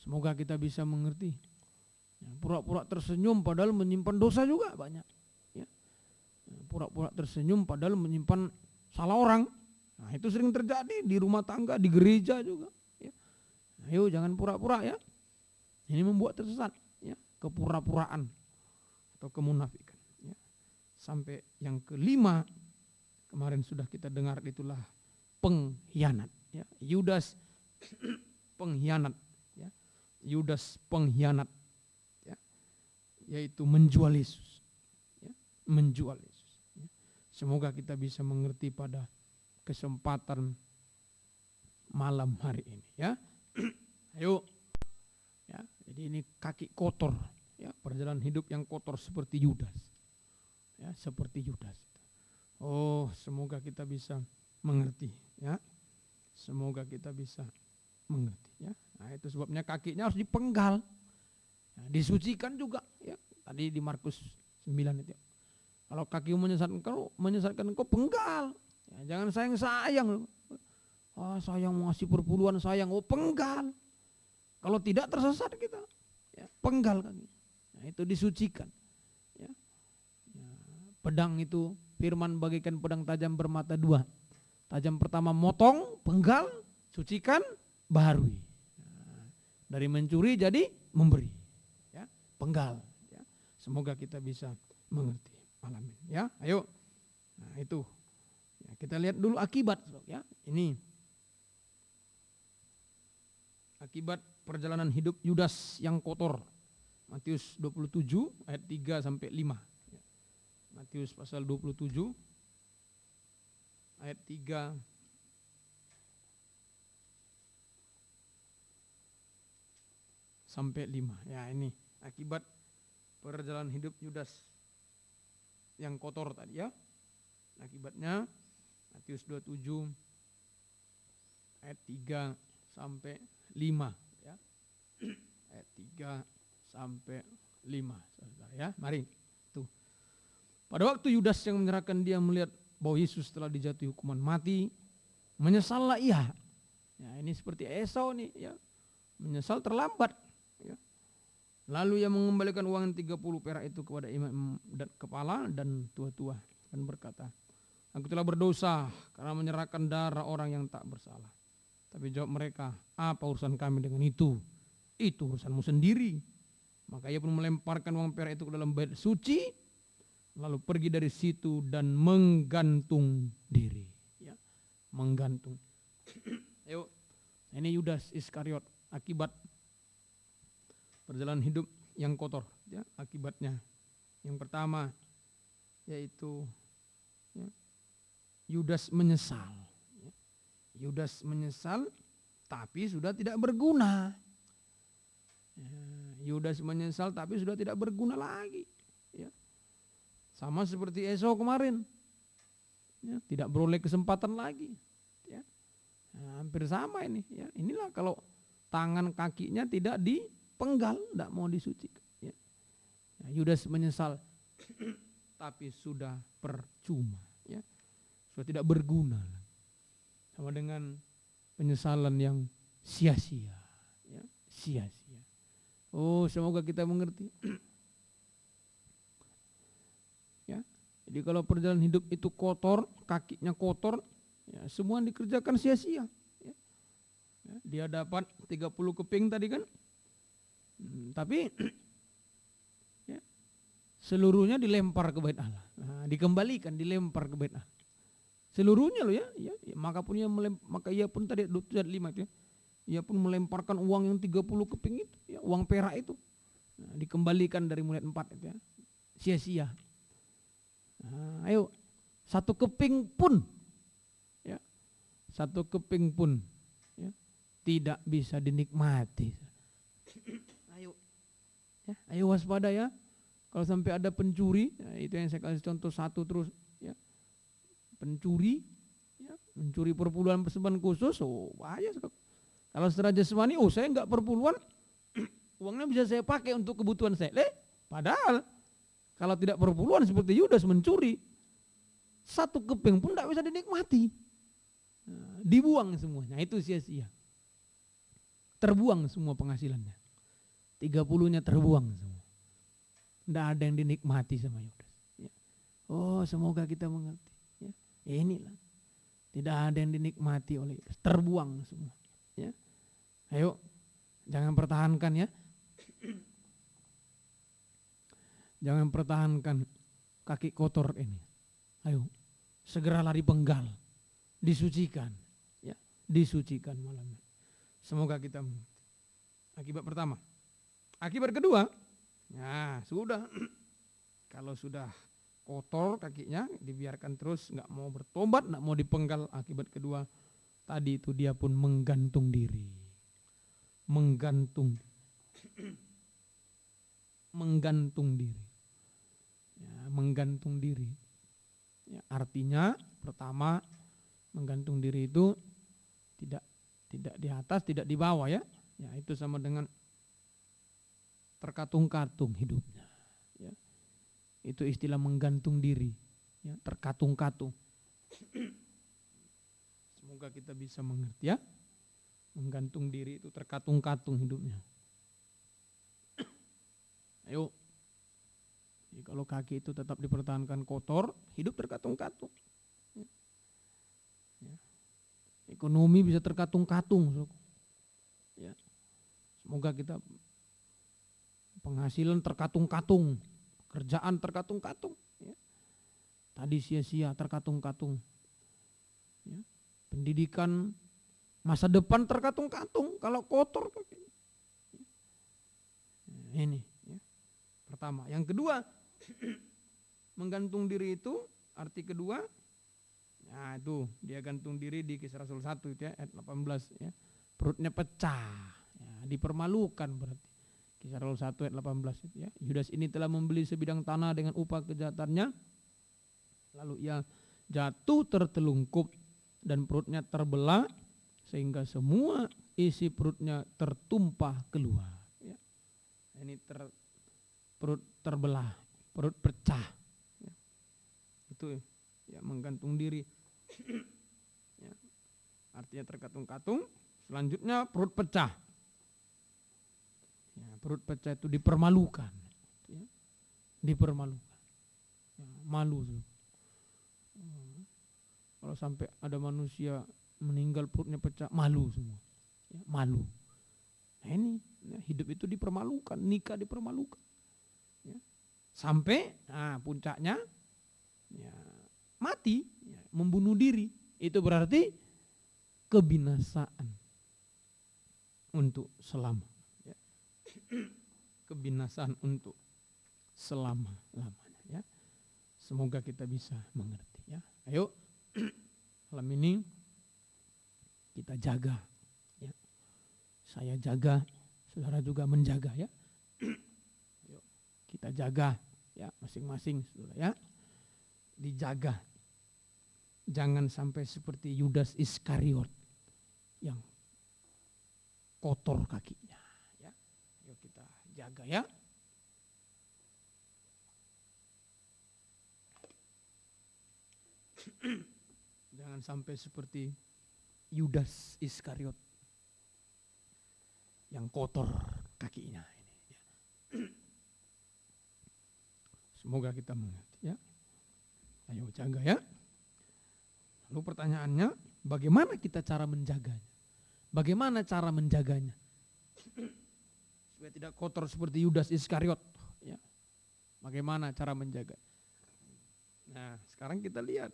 Speaker 1: Semoga kita bisa mengerti. Ya, pura-pura tersenyum padahal menyimpan dosa juga banyak, ya. Pura-pura tersenyum padahal menyimpan salah orang. Nah, itu sering terjadi di rumah tangga, di gereja juga, ya. Ayo jangan pura-pura, ya. Ini membuat tersesat, ya, kepura-puraan atau kemunafikan, ya. Sampai yang kelima kemarin sudah kita dengar, itulah pengkhianat. Ya, Yudas pengkhianat, ya. Yudas pengkhianat, ya, yaitu menjual Yesus, ya, menjual Yesus, ya. Semoga kita bisa mengerti pada kesempatan malam hari ini, ya. Ayo, ya. Jadi ini kaki kotor, ya, perjalanan hidup yang kotor seperti Yudas, ya, seperti Yudas. Oh, semoga kita bisa mengerti, ya. Semoga kita bisa mengerti, ya. Nah, itu sebabnya kakinya harus dipenggal, ya, disucikan juga, ya. Tadi di Markus 9 itu, ya. Kalau kaki menyesatkan engkau, penggal, ya. Jangan sayang-sayang. Sayang mau ngasih perpuluhan, sayang, penggal. Kalau tidak tersesat kita, ya, penggal kaki. Nah, itu disucikan, ya. Ya, pedang itu, firman bagaikan pedang tajam bermata dua. Tajam pertama motong, penggal, sucikan, baharui. Nah, dari mencuri jadi memberi, ya, penggal, ya. Semoga kita bisa mengerti malam ini, ya. Ayo, nah itu, ya, kita lihat dulu akibat, ya. Ini akibat perjalanan hidup Yudas yang kotor. Matius 27 ayat 3 sampai 5. Ya. Matius pasal 27 ayat 3 sampai 5. Ya, ini akibat perjalanan hidup Yudas yang kotor tadi, ya. Akibatnya Matius 27 ayat 3 sampai 5, ya. Ayat 3 sampai 5, saudara, ya. Mari. Tuh. Pada waktu Yudas yang menyerahkan dia melihat bahwa Yesus telah dijatuhi hukuman mati, menyesallah ia. Ya, ini seperti Esau nih, ya. Menyesal terlambat, ya. Lalu ia mengembalikan uang 30 perak itu kepada imam dan kepala dan tua-tua dan berkata, aku telah berdosa karena menyerahkan darah orang yang tak bersalah. Tapi jawab mereka, apa urusan kami dengan itu? Itu urusanmu sendiri. Maka ia pun melemparkan uang perak itu ke dalam bait suci, lalu pergi dari situ dan menggantung diri, ya. Menggantung. Ayo, ini Yudas Iskariot, akibat perjalanan hidup yang kotor, ya. Akibatnya yang pertama yaitu, ya, Yudas menyesal, ya. Yudas menyesal tapi sudah tidak berguna, ya. Yudas menyesal tapi sudah tidak berguna lagi, ya. Sama seperti Esau kemarin, ya, tidak beroleh kesempatan lagi, ya. Nah, hampir sama ini, ya. Inilah kalau tangan kakinya tidak dipenggal, tidak mau disucikan, ya. Nah, Yudas menyesal tapi sudah percuma, ya. Sudah tidak berguna, sama dengan penyesalan yang sia-sia, ya. Sia-sia. Oh, semoga kita mengerti. Jadi kalau perjalanan hidup itu kotor, kakinya kotor, ya, semua dikerjakan sia-sia, ya. Ya. dia dapat 30 keping tadi kan. Tapi ya, seluruhnya dilempar ke bait Allah. Nah, dikembalikan, dilempar ke bait Allah. Seluruhnya loh ya, maka ia pun tadi 5 itu ya. Ia pun melemparkan uang yang 30 keping itu, ya, uang perak itu. Nah, dikembalikan dari mulai 4 itu ya. Sia-sia. Nah, ayo, 1 keping pun ya. 1 keping pun ya, tidak bisa dinikmati. Ayo. Ya, ayo waspada ya. Kalau sampai ada pencuri, ya, itu yang saya kasih contoh 1 terus ya. Pencuri ya, mencuri perpuluhan persembahan khusus, bahaya sekali. Kalau secara jasmani, saya enggak perpuluhan, uangnya bisa saya pakai untuk kebutuhan saya. Padahal kalau tidak perpuluhan seperti Yudas mencuri, 1 keping pun tidak bisa dinikmati. Nah, dibuang semuanya, itu sia-sia. Terbuang semua penghasilannya. 30-nya terbuang semua. Tidak ada yang dinikmati sama Yudas. Ya. Semoga kita mengerti. Ya, inilah. Tidak ada yang dinikmati oleh Yudas. Terbuang semua. Ya. Ayo, jangan pertahankan ya. Jangan pertahankan kaki kotor ini. Ayo, segera lari penggal. Disucikan. Ya, disucikan malam ini. Semoga kita mengerti. Akibat pertama. Akibat kedua, ya sudah. Kalau sudah kotor kakinya, dibiarkan terus, nggak mau bertobat, nggak mau dipenggal. Akibat kedua, tadi itu dia pun menggantung diri. Menggantung diri. Ya, menggantung diri. Ya, artinya pertama, menggantung diri itu tidak di atas, tidak di bawah ya. Ya, itu sama dengan terkatung-katung hidupnya. Ya. Itu istilah menggantung diri. Ya, terkatung-katung. Semoga kita bisa mengerti ya. Menggantung diri itu terkatung-katung hidupnya. Ayo. Jadi kalau kaki itu tetap dipertahankan kotor, hidup terkatung-katung. Ya. Ya. Ekonomi bisa terkatung-katung. Ya. Semoga kita penghasilan terkatung-katung, kerjaan terkatung-katung. Ya. Tadi sia-sia terkatung-katung. Ya. Pendidikan masa depan terkatung-katung kalau kotor. Ini ya. Pertama. Yang kedua, menggantung diri itu arti kedua, nah itu dia gantung diri di Kisah Rasul 1 itu ya, ayat 18 ya. Perutnya pecah, ya, dipermalukan berarti. Kisah Rasul 1 ayat 18 itu ya. Yudas ini telah membeli sebidang tanah dengan upah kejahatannya, lalu ia jatuh tertelungkup dan perutnya terbelah sehingga semua isi perutnya tertumpah keluar. Ya. Ini perut terbelah, perut pecah. Ya. Itu ya menggantung diri. Ya. Artinya terkatung-katung. Selanjutnya perut pecah. Ya, perut pecah itu dipermalukan. Ya. Dipermalukan. Ya, malu. Kalau sampai ada manusia meninggal perutnya pecah, malu semua. Ya, malu. Nah ini ya, hidup itu dipermalukan, nikah dipermalukan. Ya. Sampai puncaknya ya, mati, ya, membunuh diri. Itu berarti kebinasaan untuk selama. Ya. Kebinasaan untuk selama-lamanya. Ya. Semoga kita bisa mengerti. Ya. Ayo, malam ini kita jaga, ya. Saya jaga, saudara juga menjaga ya. Yuk, kita jaga ya masing-masing saudara ya. Dijaga. Jangan sampai seperti Yudas Iskariot yang kotor kakinya ya. Yuk kita jaga ya. Jangan sampai seperti Yudas Iskariot yang kotor kakinya ini. Ya. Semoga kita mengerti ya. Ayo jaga ya. Lalu pertanyaannya, bagaimana kita cara menjaganya? Bagaimana cara menjaganya? Supaya tidak kotor seperti Yudas Iskariot. Ya. Bagaimana cara menjaga? Nah, sekarang kita lihat.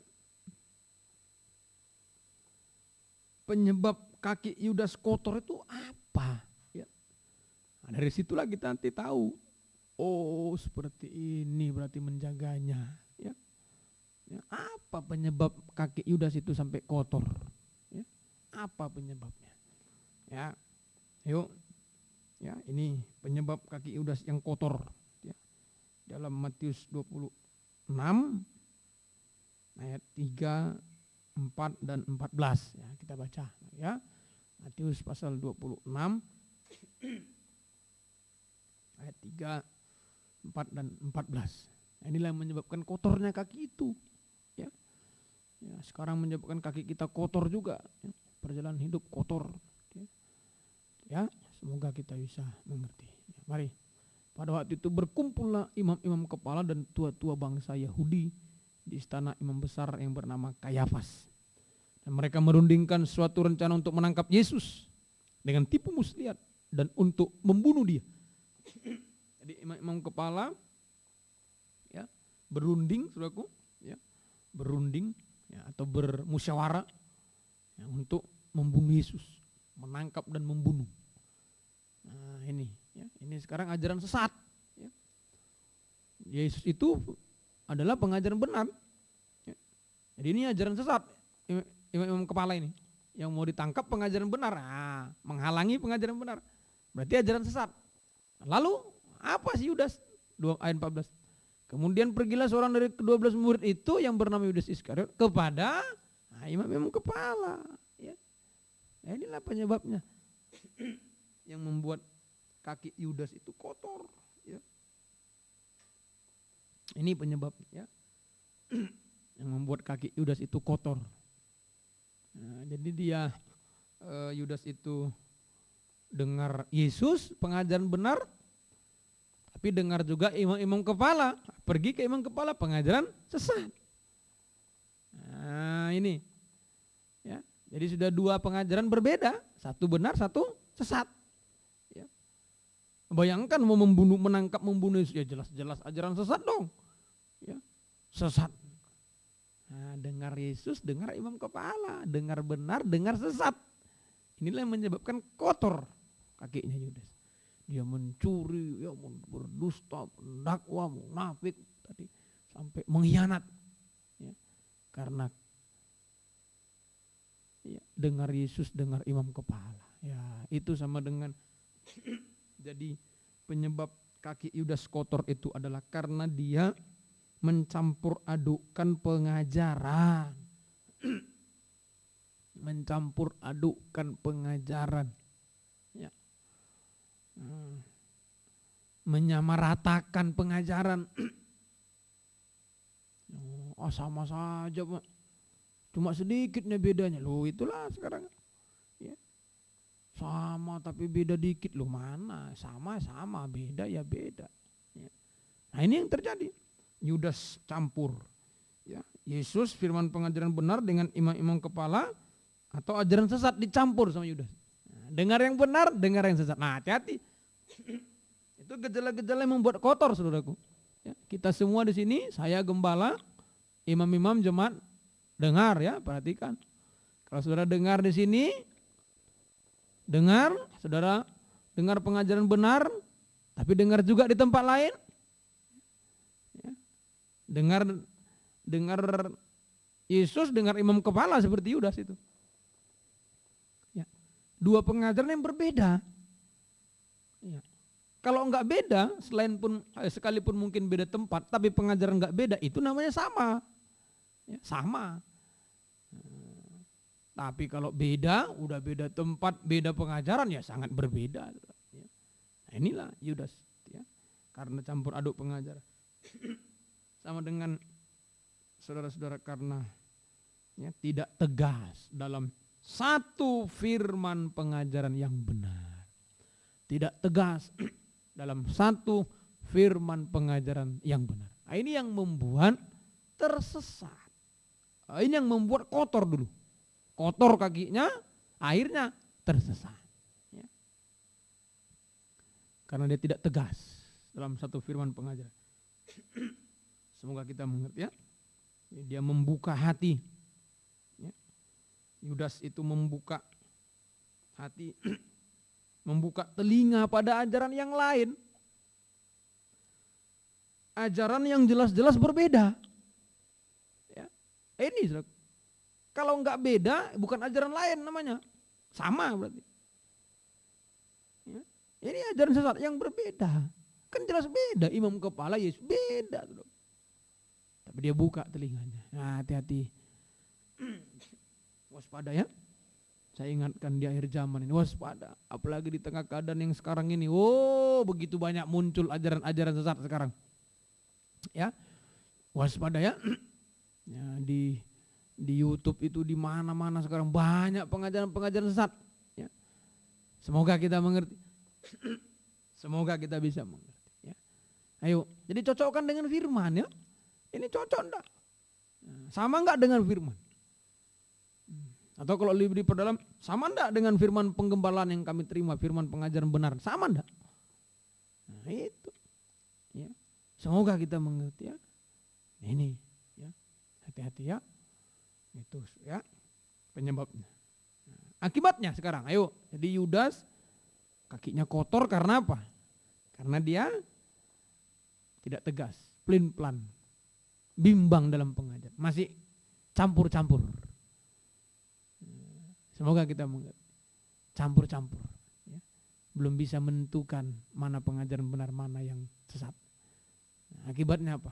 Speaker 1: Penyebab kaki Yudas kotor itu apa? Ya. Nah, dari situlah kita nanti tahu. Oh, seperti ini berarti menjaganya. Ya. Ya, apa penyebab kaki Yudas itu sampai kotor? Ya. Apa penyebabnya? Ya, yuk. Ya, ini penyebab kaki Yudas yang kotor. Ya. Dalam Matius 26 ayat 3, 4 dan 14 ya, kita baca ya. Matius pasal 26 ayat 3, 4 dan 14. Nah, inilah yang menyebabkan kotornya kaki itu. Ya. Ya, sekarang menyebabkan kaki kita kotor juga. Ya. Perjalanan hidup kotor. Ya. Ya, semoga kita bisa mengerti. Ya, mari. Pada waktu itu berkumpullah imam-imam kepala dan tua-tua bangsa Yahudi di istana imam besar yang bernama Kayafas. Dan mereka merundingkan suatu rencana untuk menangkap Yesus dengan tipu muslihat dan untuk membunuh dia. Jadi imam-imam kepala ya, berunding, saudaraku, ya, berunding ya, atau bermusyawarah ya, untuk membunuh Yesus, menangkap dan membunuh. Nah, ini ya, ini sekarang ajaran sesat. Ya. Yesus itu adalah pengajaran benar. Ya. Jadi ini ajaran sesat. Imam-imam kepala ini yang mau ditangkap pengajaran benar, menghalangi pengajaran benar. Berarti ajaran sesat. Lalu apa sih Yudas? 2 ayat 14. Kemudian pergilah seorang dari ke-12 murid itu yang bernama Yudas Iskariot kepada imam-imam kepala. Ya. Nah, inilah penyebabnya yang membuat kaki Yudas itu kotor. Ya. Ini penyebabnya. Ya. Yang membuat kaki Yudas itu kotor. Nah, jadi dia Yudas itu dengar Yesus pengajaran benar, tapi dengar juga imam-imam kepala, pergi ke imam kepala pengajaran sesat. Nah, ini ya, jadi sudah 2 pengajaran berbeda, satu benar, satu sesat. Ya. Bayangkan mau membunuh, menangkap, membunuh Yesus, ya jelas-jelas ajaran sesat dong. Ya. Sesat. Nah, dengar Yesus, dengar imam kepala, dengar benar, dengar sesat. Inilah yang menyebabkan kotor kakinya Yudas. Dia mencuri, ya, berdusta, mendakwa, munafik, tadi sampai mengkhianat. Ya, karena ya, dengar Yesus, dengar imam kepala. Ya, itu sama dengan jadi penyebab kaki Yudas kotor itu adalah karena dia mencampur adukkan pengajaran. Mencampur adukkan pengajaran. Ya. Menyamaratakan pengajaran. Oh, sama saja, Pak. Cuma sedikitnya bedanya. Loh, itulah sekarang. Ya. Sama tapi beda dikit. Loh, mana? Sama, beda ya beda. Ya. Nah, ini yang terjadi. Yudas campur. Ya. Yesus firman pengajaran benar dengan imam-imam kepala atau ajaran sesat dicampur sama Yudas. Nah, dengar yang benar, dengar yang sesat. Nah, hati-hati. Itu gejala-gejala yang membuat kotor, saudaraku. Ya, kita semua di sini, saya gembala, imam-imam jemaat, dengar ya, perhatikan. Kalau saudara dengar di sini, dengar, saudara dengar pengajaran benar, tapi dengar juga di tempat lain. Ya, dengar Yesus, dengar imam kepala seperti Yudas itu. Ya, 2 pengajaran yang berbeda. Ya. Kalau enggak beda, sekalipun mungkin beda tempat, tapi pengajaran enggak beda, itu namanya sama. Ya, sama. Tapi kalau beda, udah beda tempat, beda pengajaran, ya sangat berbeda. Ya. Nah, inilah Yudas. Ya. Karena campur aduk pengajaran. Sama dengan saudara-saudara karena ya, tidak tegas dalam satu firman pengajaran yang benar. Tidak tegas dalam satu firman pengajaran yang benar. Nah, ini yang membuat tersesat. Ini yang membuat kotor dulu. Kotor kakinya, akhirnya tersesat. Ya. Karena dia tidak tegas dalam satu firman pengajaran. Semoga kita mengerti ya. Dia membuka hati. Ya. Yudas itu membuka hati, membuka telinga pada ajaran yang lain. Ajaran yang jelas-jelas berbeda. Ya. Ini kalau nggak beda, bukan ajaran lain namanya. Sama berarti. Ya. Ini ajaran sesat yang berbeda. Kan jelas beda, imam kepala Yesus beda. Tapi dia buka telinganya. Nah, hati-hati. Waspada ya. Saya ingatkan di akhir zaman ini, waspada. Apalagi di tengah keadaan yang sekarang ini. Oh, begitu banyak muncul ajaran-ajaran sesat sekarang. Ya, waspada ya. Ya, di YouTube itu di mana-mana sekarang banyak pengajaran-pengajaran sesat. Ya. Semoga kita mengerti. Semoga kita bisa mengerti. Ya. Ayo, jadi cocokkan dengan firman ya. Ini cocok enggak? Sama enggak dengan firman? Atau kalau lebih diperdalam, sama enggak dengan firman penggembalaan yang kami terima, firman pengajaran benar? Sama enggak? Nah, itu. Ya. Semoga kita mengerti ya. Ini ya. Hati-hati ya. Itu ya penyebabnya. Akibatnya sekarang, ayo. Jadi Yudas kakinya kotor karena apa? Karena dia tidak tegas, pelin-pelan, bimbang dalam pengajaran, masih campur-campur. Semoga kita mengerti. Campur-campur. Ya. Belum bisa menentukan mana pengajaran benar, mana yang sesat. Nah, akibatnya apa?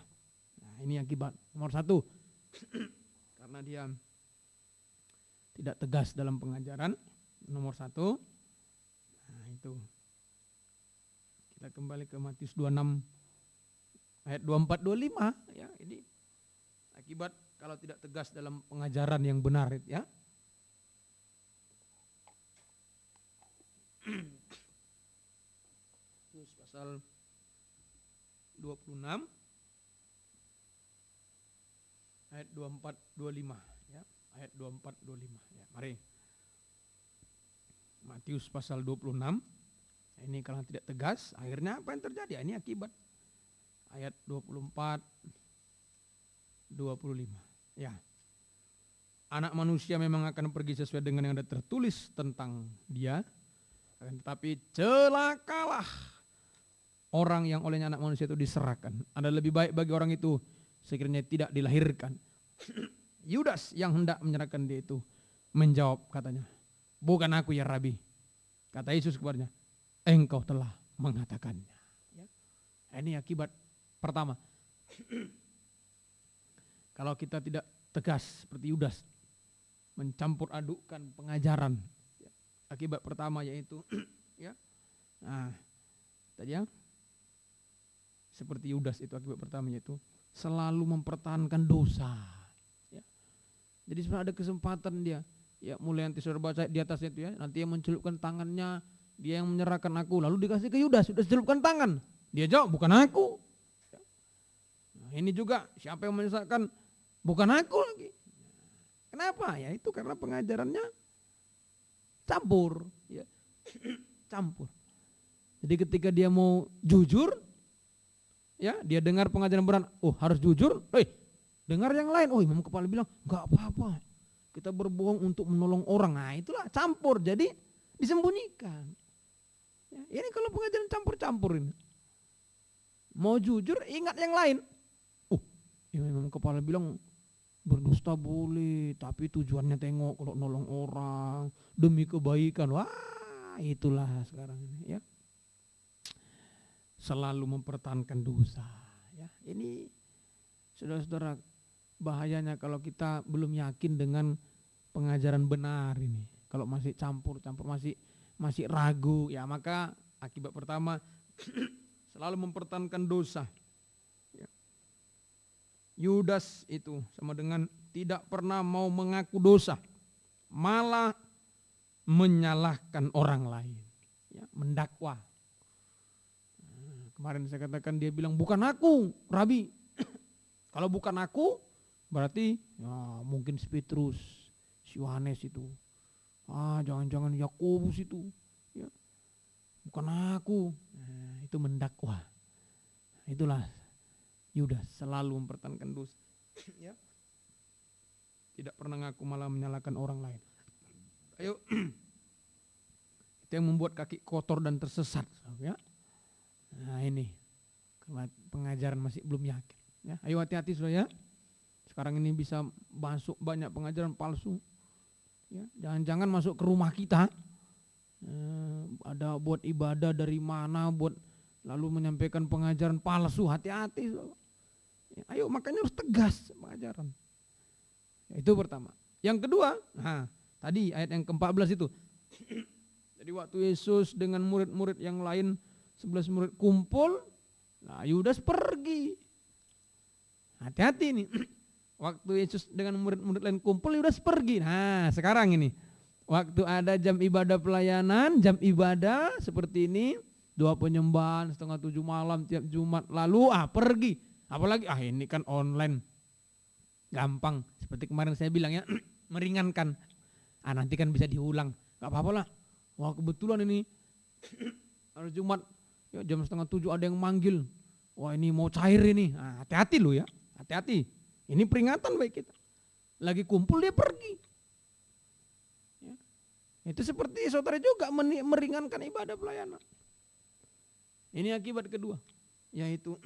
Speaker 1: Nah, ini akibat nomor 1. Karena dia tidak tegas dalam pengajaran. Nomor 1. Nah, itu. Kita kembali ke Matius 26 ayat 24-25 ya, ini akibat kalau tidak tegas dalam pengajaran yang benar ya. Terus pasal 26 ayat 24-25 ya, ayat 24-25 ya. Mari. Matius pasal 26. Ini kalau tidak tegas, akhirnya apa yang terjadi? Ini akibat. Ayat 24 25. Ya. Anak manusia memang akan pergi sesuai dengan yang ada tertulis tentang dia. Tetapi celakalah orang yang olehnya anak manusia itu diserahkan. Ada lebih baik bagi orang itu sekiranya tidak dilahirkan. Yudas yang hendak menyerahkan dia itu menjawab katanya, bukan aku ya Rabi. Kata Yesus kepadanya, engkau telah mengatakannya. Ya. Ini akibat pertama. Kalau kita tidak tegas seperti Yudas, mencampur adukkan pengajaran. Ya. Akibat pertama yaitu, ya, nah, tadi ya, seperti Yudas itu akibat pertama yaitu selalu mempertahankan dosa. Ya. Jadi sebenarnya ada kesempatan dia. Ya, mulai nanti saudara baca di atasnya itu ya, nanti yang mencelupkan tangannya, dia yang menyerahkan aku, lalu dikasih ke Yudas, sudah celupkan tangan. Dia jawab, bukan aku. Ya. Nah, ini juga siapa yang menyesatkan, bukan aku lagi. Kenapa? Ya itu karena pengajarannya campur. Ya. Campur. Jadi ketika dia mau jujur, ya dia dengar pengajaran benar, oh harus jujur, dengar yang lain, oh imam kepala bilang, enggak apa-apa. Kita berbohong untuk menolong orang. Nah itulah campur, jadi disembunyikan. Ya, ini kalau pengajaran campur-campur ini. Mau jujur ingat yang lain. Imam kepala bilang berdusta boleh, tapi tujuannya tengok kalau nolong orang demi kebaikan. Wah itulah sekarang ini ya. Selalu mempertahankan dosa. Ya, ini saudara-saudara, bahayanya kalau kita belum yakin dengan pengajaran benar ini. Kalau masih campur-campur, masih ragu, ya maka akibat pertama selalu mempertahankan dosa. Ya. Yudas itu sama dengan tidak pernah mau mengaku dosa, malah menyalahkan orang lain, ya, mendakwa. Nah, kemarin saya katakan dia bilang bukan aku, Rabi. Kalau bukan aku, berarti ya, mungkin si Petrus, si Yohanes itu, Jangan-jangan Yakobus itu, ya, bukan aku. Nah, itu mendakwah. Itulah Yudas selalu mempertahankan dosa. Ya. Tidak pernah ngaku, malah menyalahkan orang lain. Ayo, itu yang membuat kaki kotor dan tersesat. Ya. Nah ini, pengajaran masih belum yakin. Ya. Ayo hati-hati saudara ya. Sekarang ini bisa masuk banyak pengajaran palsu. Ya. Jangan-jangan masuk ke rumah kita, ada buat ibadah dari mana, buat lalu menyampaikan pengajaran palsu. Hati-hati. Ya, ayo makanya harus tegas pengajaran. Itu pertama. Yang kedua, tadi ayat yang ke-14 itu. Jadi waktu Yesus dengan murid-murid yang lain, 11 murid kumpul, nah Yudas pergi. Hati-hati nih. Waktu Yesus dengan murid-murid lain kumpul, Yudas pergi. Nah sekarang ini, waktu ada jam ibadah pelayanan, jam ibadah seperti ini, doa penyembahan 6:30 malam tiap Jumat, lalu pergi. Apalagi ini kan online. Gampang, seperti kemarin saya bilang ya, meringankan. Nanti kan bisa diulang, gak apa-apa lah. Wah kebetulan ini hari Jumat, ya jam 6:30 ada yang manggil. Wah ini mau cair ini. Hati-hati lo ya, hati-hati. Ini peringatan baik kita. Lagi kumpul dia pergi. Ya. Itu seperti saudara juga meringankan ibadah pelayanan. Ini akibat kedua, yaitu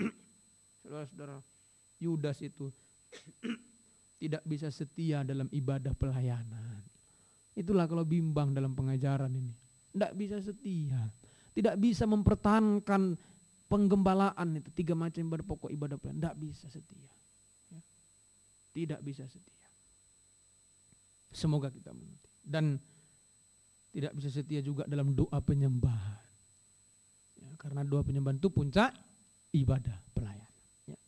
Speaker 1: saudara-saudara, Yudas itu tidak bisa setia dalam ibadah pelayanan. Itulah kalau bimbang dalam pengajaran ini. Tidak bisa setia. Tidak bisa mempertahankan penggembalaan itu. 3 macam ibadah pokok ibadah pelayanan. Tidak bisa setia. Ya. Tidak bisa setia. Semoga kita mengerti. Dan tidak bisa setia juga dalam doa penyembahan. Ya, karena doa penyembahan itu puncak ibadah pelayanan. Ya.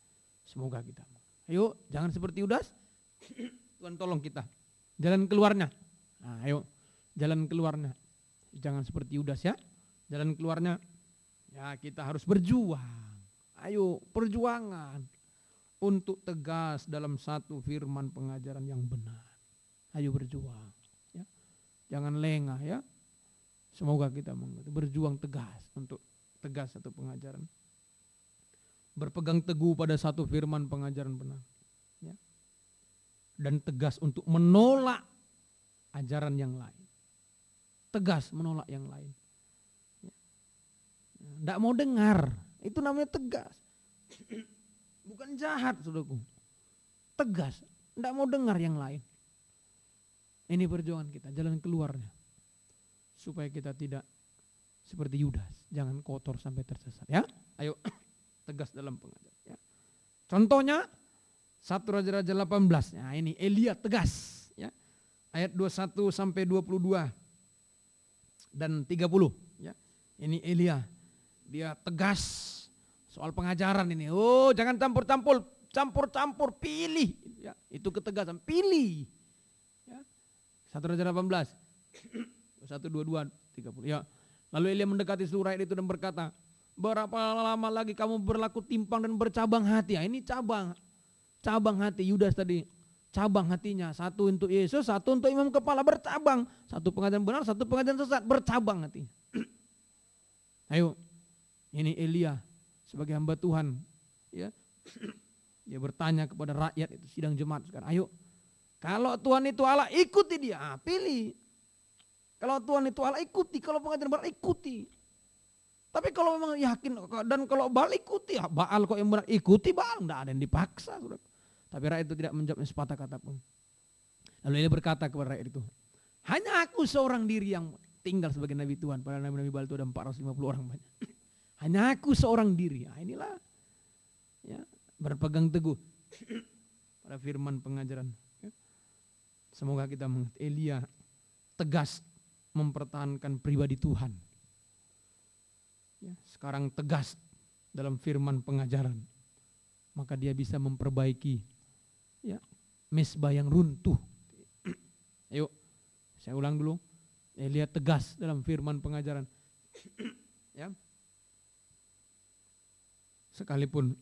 Speaker 1: Semoga kita mengerti. Ayo jangan seperti Yudas. Tuhan tolong kita. Jalan keluarnya. Ayo jalan keluarnya. Jangan seperti Yudas ya. Jalan keluarnya ya kita harus berjuang. Ayo perjuangan untuk tegas dalam satu firman pengajaran yang benar. Ayo berjuang ya. Jangan lengah ya. Semoga kita mengerti. Berjuang tegas untuk tegas satu pengajaran. Berpegang teguh pada satu firman pengajaran benar. Ya. Dan tegas untuk menolak ajaran yang lain. Tegas menolak yang lain. Tidak mau dengar. Itu namanya tegas. Bukan jahat saudaraku. Tegas. Tidak mau dengar yang lain. Ini perjuangan kita. Jalan keluarnya. Supaya kita tidak seperti Yudas. Jangan kotor sampai tersesat. Ya, ayo. Tegas dalam pengajaran. Ya. Contohnya 1 Raja-Raja 18. Nah ini Elia tegas. Ya. Ayat 21 sampai 22 dan 30. Ya. Ini Elia. Dia tegas soal pengajaran ini. Jangan campur-campur, pilih. Ya. Itu ketegasan, pilih. Ya. 1 Raja 18. 1, 22, 30. Ya. Lalu Elia mendekati seluruh rakyat itu dan berkata, berapa lama lagi kamu berlaku timpang dan bercabang hati? Ini cabang hati Yudas tadi. Cabang hatinya. Satu untuk Yesus, satu untuk imam kepala, bercabang. Satu pengajaran benar, satu pengajaran sesat, bercabang hatinya. Ayo, ini Elia sebagai hamba Tuhan. Ya. Dia bertanya kepada rakyat itu, sidang jemaat sekarang. Ayo, kalau Tuhan itu Allah, ikuti dia. Pilih. Kalau Tuhan itu Allah, ikuti. Kalau pengajaran benar, ikuti. Tapi kalau memang yakin dan kalau Baal ikuti, Baal kok yang benar ikuti Baal, enggak ada yang dipaksa. Saudara. Tapi rakyat itu tidak menjawab sepatah kata pun. Lalu dia berkata kepada rakyat itu, hanya aku seorang diri yang tinggal sebagai Nabi Tuhan. Padahal Nabi Baal itu ada 450 orang banyak. Hanya aku seorang diri. Inilah ya, berpegang teguh pada firman pengajaran. Semoga kita mengerti. Elia tegas mempertahankan pribadi Tuhan. Ya, sekarang tegas dalam firman pengajaran, maka dia bisa memperbaiki ya mezbah yang runtuh. Ayo, saya ulang dulu. Elia tegas dalam firman pengajaran. Ya. Sekalipun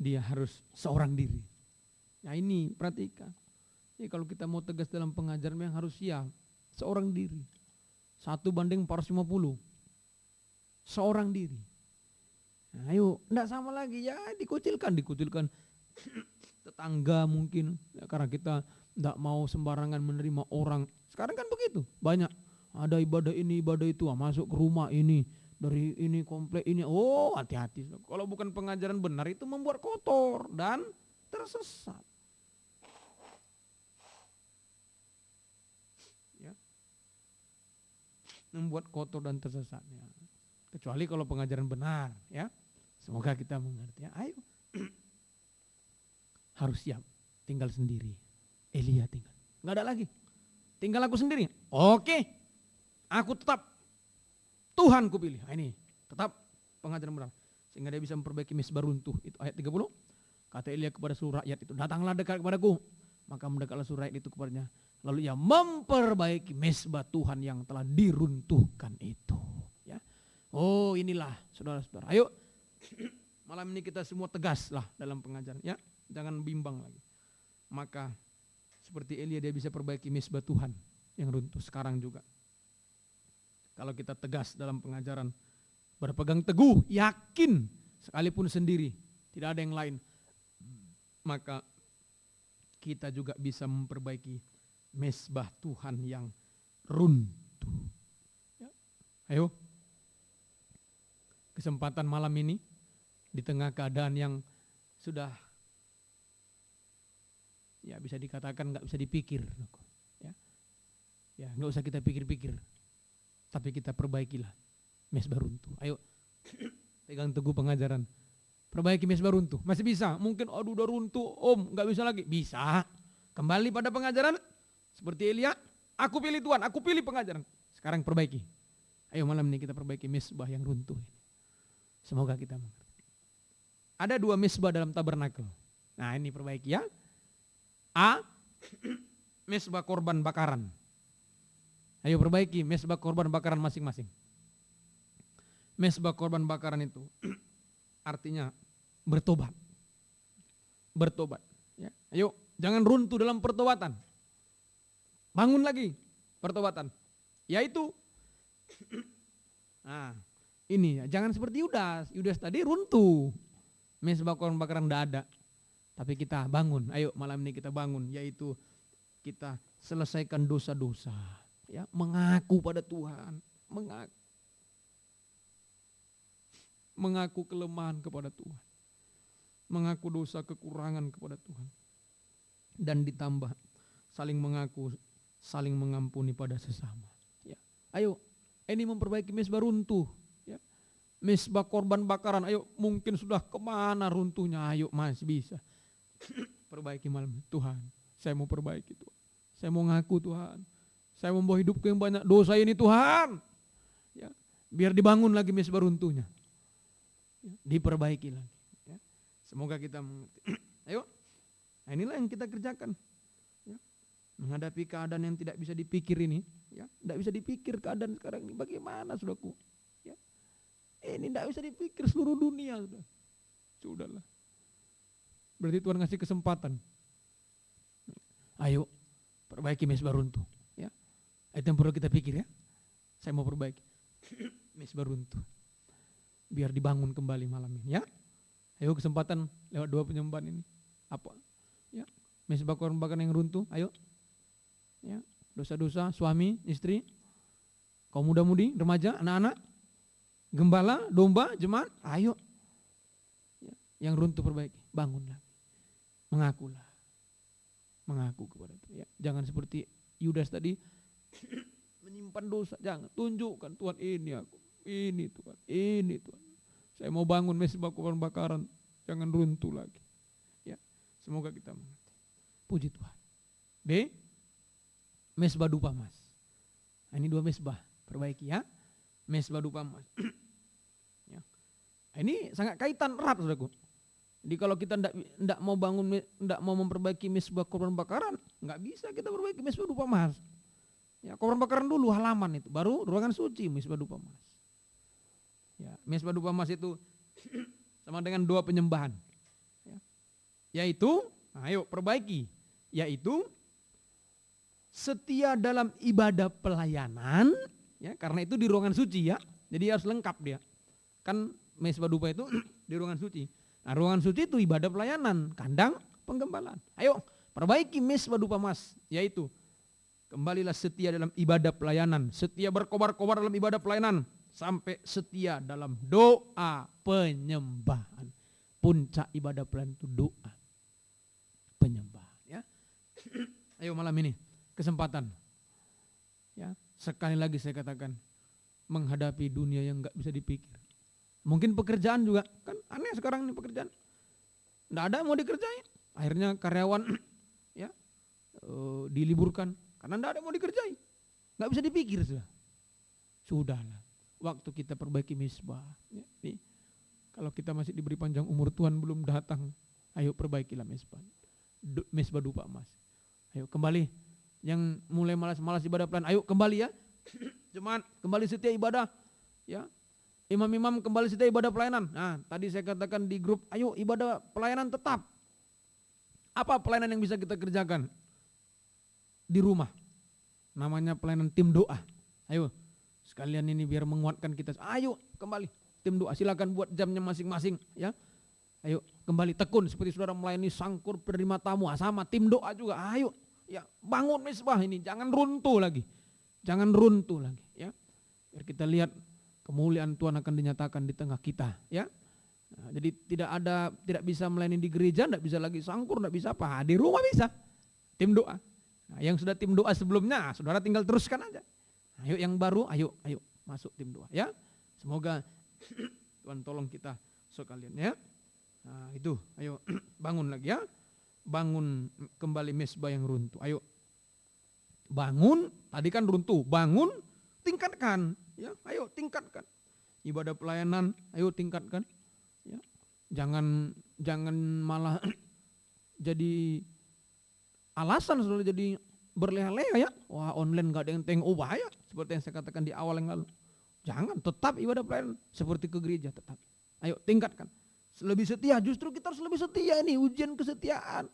Speaker 1: dia harus seorang diri. Nah ini perhatikan. Jadi kalau kita mau tegas dalam pengajaran yang harus siap seorang diri. 1:450. Seorang diri. Nah, ayo, enggak sama lagi ya, dikucilkan tetangga mungkin ya, karena kita enggak mau sembarangan menerima orang. Sekarang kan begitu, banyak ada ibadah ini, ibadah itu, masuk ke rumah ini, dari ini komplek ini. Oh, hati-hati. Kalau bukan pengajaran benar itu membuat kotor dan tersesat. Ya. Membuat kotor dan tersesat ya. Kecuali kalau pengajaran benar ya. Semoga kita mengerti ya. Ayo. Harus siap. Tinggal sendiri. Elia tinggal. Enggak ada lagi. Tinggal aku sendiri. Oke. Aku tetap Tuhan kupilih. Nah, ini tetap pengajaran benar. Sehingga dia bisa memperbaiki mezbah runtuh. Itu ayat 30. Kata Elia kepada seluruh rakyat itu, datanglah dekat kepadaku. Maka mendekatlah seluruh rakyat itu kepadanya. Lalu ia memperbaiki mezbah Tuhan yang telah diruntuhkan itu. Ya. Oh, inilah saudara-saudara. Ayo, malam ini kita semua tegas lah dalam pengajaran. Ya, jangan bimbang lagi. Maka seperti Elia dia bisa perbaiki mezbah Tuhan yang runtuh sekarang juga. Kalau kita tegas dalam pengajaran, berpegang teguh, yakin, sekalipun sendiri, tidak ada yang lain, maka kita juga bisa memperbaiki mezbah Tuhan yang runtuh. Ya. Ayo, kesempatan malam ini di tengah keadaan yang sudah ya bisa dikatakan nggak bisa dipikir, ya nggak usah kita pikir-pikir, tapi kita perbaikilah mezbah runtuh. Ayo pegang teguh pengajaran, perbaiki mezbah runtuh. Masih bisa, mungkin aduh udah runtuh om, nggak bisa lagi. Bisa, kembali pada pengajaran seperti Elia. Aku pilih Tuhan, aku pilih pengajaran. Sekarang perbaiki. Ayo malam ini kita perbaiki mezbah yang runtuh ini. Semoga kita mengerti. Ada 2 mezbah dalam tabernakel. Nah ini perbaiki ya. A, mezbah korban bakaran. Ayo perbaiki mezbah korban bakaran masing-masing. Mezbah korban bakaran itu artinya bertobat. Bertobat. Ya. Ayo jangan runtuh dalam pertobatan. Bangun lagi pertobatan. Yaitu nah ini ya, jangan seperti Yudas. Yudas tadi runtuh. Mezbah korban bakaran tidak ada. Tapi kita bangun. Ayo malam ini kita bangun. Yaitu kita selesaikan dosa-dosa. Ya, mengaku pada Tuhan. Mengaku kelemahan kepada Tuhan. Mengaku dosa kekurangan kepada Tuhan. Dan ditambah saling mengaku, saling mengampuni pada sesama. Ya. Ayo, ini memperbaiki mezbah runtuh. Mezbah korban bakaran, ayo mungkin sudah kemana runtuhnya, ayo masih bisa. Perbaiki malam Tuhan, saya mau perbaiki Tuhan. Saya mau ngaku Tuhan, saya mau bawa hidupku yang banyak dosa ini Tuhan. Ya, biar dibangun lagi mezbah runtuhnya. Ya, diperbaiki lagi. Ya, semoga kita mengerti. Ayo, nah inilah yang kita kerjakan. Ya, menghadapi keadaan yang tidak bisa dipikir ini, ya, tidak bisa dipikir keadaan sekarang ini bagaimana saudaraku. Ini tidak bisa dipikir seluruh dunia. Sudahlah. Berarti Tuhan ngasih kesempatan. Ayo perbaiki mezbah runtuh. Ya. Itu yang perlu kita pikir ya. Saya mau perbaiki mezbah runtuh. Biar dibangun kembali malam ini ya. Ayo kesempatan lewat 2 penyembahan ini. Apa? Ya. Mezbah korban bakaran yang runtuh. Ayo. Ya. Dosa-dosa suami, istri, kaum muda-mudi, remaja, anak-anak, gembala, domba, jemaat, ayo. Ya, yang runtuh perbaiki, bangunlah. Mengakulah. Mengaku kepada Tuhan. Ya, jangan seperti Yudas tadi menyimpan dosa, jangan. Tunjukkan Tuhan ini aku, ini Tuhan, ini Tuhan. Saya mau bangun mezbah korban bakaran, jangan runtuh lagi. Ya, semoga kita mengerti. Puji Tuhan. B, mezbah dupa emas. Nah, ini 2 mezbah, perbaiki ya. Mezbah dupa emas. Ya. Ini sangat kaitan erat saudaraku. Jadi kalau kita tidak mau bangun, tidak mau memperbaiki mezbah korban bakaran, nggak bisa kita perbaiki mezbah dupa emas. Ya, korban bakaran dulu halaman itu, baru ruangan suci mezbah dupa emas. Ya, mezbah dupa emas itu sama dengan 2 penyembahan. Ya. Yaitu, ayo perbaiki, yaitu setia dalam ibadah pelayanan, ya, karena itu di ruangan suci ya, jadi harus lengkap dia. Kan mesbah dupa itu di ruangan suci. Nah, ruangan suci itu ibadah pelayanan, kandang penggembalaan. Ayo perbaiki mesbah dupa Mas, yaitu kembalilah setia dalam ibadah pelayanan, setia berkobar-kobar dalam ibadah pelayanan, sampai setia dalam doa penyembahan. Puncak ibadah pelayanan itu doa penyembahan, ya. Ayo malam ini kesempatan, ya, sekali lagi saya katakan, menghadapi dunia yang nggak bisa dipikir. Mungkin pekerjaan juga, kan aneh sekarang nih pekerjaan, nggak ada mau dikerjain, akhirnya karyawan ya diliburkan karena nggak ada mau dikerjain, nggak bisa dipikir sudahlah, waktu kita perbaiki misbah. Ya, nih, kalau kita masih diberi panjang umur, Tuhan belum datang, ayo perbaikilah misbah, misbah dupa emas. Ayo kembali. Yang mulai malas-malas ibadah pelayanan, ayo kembali ya. Jemaat kembali setia ibadah, ya. Imam-imam kembali setia ibadah pelayanan. Nah, tadi saya katakan di grup, ayo ibadah pelayanan tetap. Apa pelayanan yang bisa kita kerjakan di rumah? Namanya pelayanan tim doa. Ayo, sekalian ini biar menguatkan kita. Ayo kembali tim doa. Silakan buat jamnya masing-masing, ya. Ayo kembali tekun seperti saudara melayani sangkur penerima tamu, sama tim doa juga. Ayo. Ya, bangun misbah ini, jangan runtuh lagi. Jangan runtuh lagi, ya. Biar kita lihat kemuliaan Tuhan akan dinyatakan di tengah kita, ya. Nah, jadi tidak bisa melayani di gereja, tidak bisa lagi sangkur, tidak bisa apa, di rumah bisa. Tim doa. Nah, yang sudah tim doa sebelumnya, saudara tinggal teruskan aja. Ayo yang baru, ayo masuk tim doa, ya. Semoga Tuhan tolong kita sekalian, ya. Nah, itu, ayo bangun lagi, ya. Bangun kembali mesbah yang runtuh. Ayo bangun, tadi kan runtuh, bangun, tingkatkan, ya. Ayo tingkatkan ibadah pelayanan, ayo tingkatkan, ya. Jangan malah jadi alasan, sudah jadi berleha-leha, ya. Wah, online gak ada yang tengok, bahaya, seperti yang saya katakan di awal yang lalu. Jangan, tetap ibadah pelayanan seperti ke gereja, tetap. Ayo tingkatkan. Lebih setia, justru kita harus lebih setia, ini ujian kesetiaan.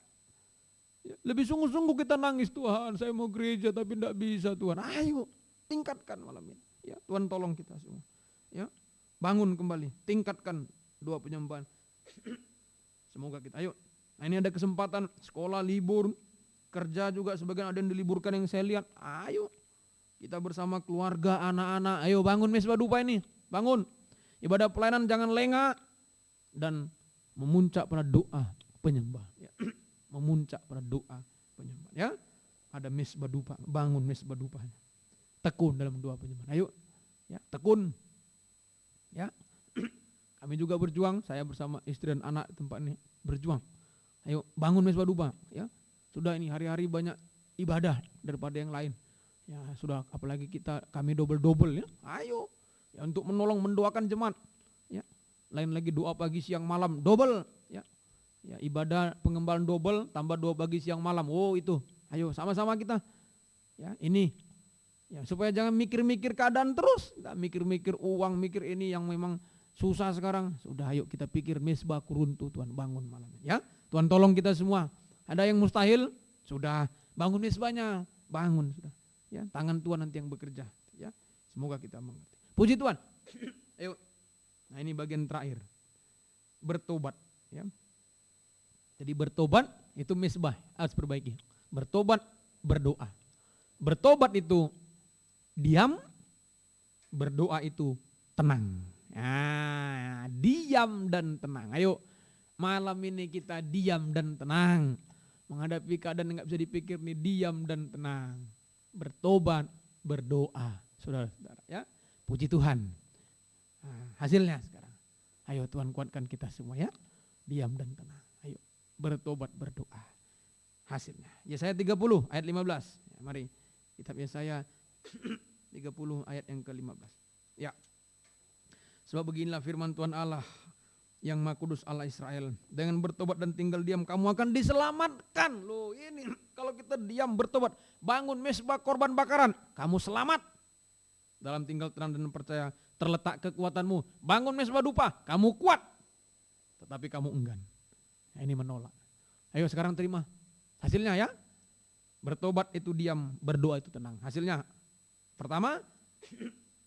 Speaker 1: Lebih sungguh-sungguh kita nangis, Tuhan saya mau gereja tapi tidak bisa Tuhan. Ayo tingkatkan malam ini, ya. Tuhan tolong kita semua, ya. Bangun kembali, tingkatkan doa penyembahan. Semoga kita, ayo. Nah, ini ada kesempatan, sekolah libur, kerja juga sebagian ada yang diliburkan yang saya lihat. Ayo kita bersama keluarga, anak-anak, ayo bangun mesbah dupa ini, bangun. Ibadah pelayanan jangan lengah dan memuncak pada doa penyembahan, ya. Memuncak pada doa penyembahan, ya. Ada mesbah dupa, bangun mesbah dupanya. Tekun dalam doa penyembahan. Ayo, ya, tekun. Ya. Kami juga berjuang, saya bersama istri dan anak tempat ini berjuang. Ayo bangun mesbah dupa, ya. Sudah ini hari-hari banyak ibadah daripada yang lain. Ya, sudah apalagi kami double-double, ya. Ayo, ya, untuk menolong mendoakan jemaat, ya. Lain lagi doa pagi siang malam double, ya. Ya, ibadah pengembalaan double tambah doa pagi siang malam. Oh, itu. Ayo sama-sama kita. Ya, ini. Ya, supaya jangan mikir-mikir keadaan terus, enggak mikir-mikir uang, mikir ini yang memang susah sekarang. Sudah, ayo kita pikir mesbah runtuh, Tuhan bangun malam ini, ya. Tuhan tolong kita semua. Ada yang mustahil, sudah bangun mesbahnya, bangun sudah. Ya, tangan Tuhan nanti yang bekerja, ya. Semoga kita mengerti. Puji Tuhan. Ayo. Nah, ini bagian terakhir. Bertobat, ya. Jadi bertobat itu misbah harus perbaiki. Bertobat, berdoa. Bertobat itu diam, berdoa itu tenang. Nah, diam dan tenang. Ayo malam ini kita diam dan tenang. Menghadapi keadaan yang gak bisa dipikir nih, diam dan tenang. Bertobat, berdoa. Saudara-saudara, ya. Puji Tuhan. Nah, hasilnya sekarang. Ayo Tuhan kuatkan kita semua, ya. Diam dan tenang. Ayo bertobat, berdoa. Hasilnya. Yesaya 30 ayat 15. Ya, mari kitab Yesaya 30 ayat yang ke-15. Ya. Sebab beginilah firman Tuhan Allah yang Maha Kudus Allah Israel. Dengan bertobat dan tinggal diam kamu akan diselamatkan. Loh, ini kalau kita diam bertobat, bangun mesbah korban bakaran, kamu selamat. Dalam tinggal tenang dan percaya terletak kekuatanmu. Bangun mesbah dupa, kamu kuat. Tetapi kamu enggan. Nah, ini menolak. Ayo sekarang terima hasilnya, ya. Bertobat itu diam, berdoa itu tenang. Hasilnya pertama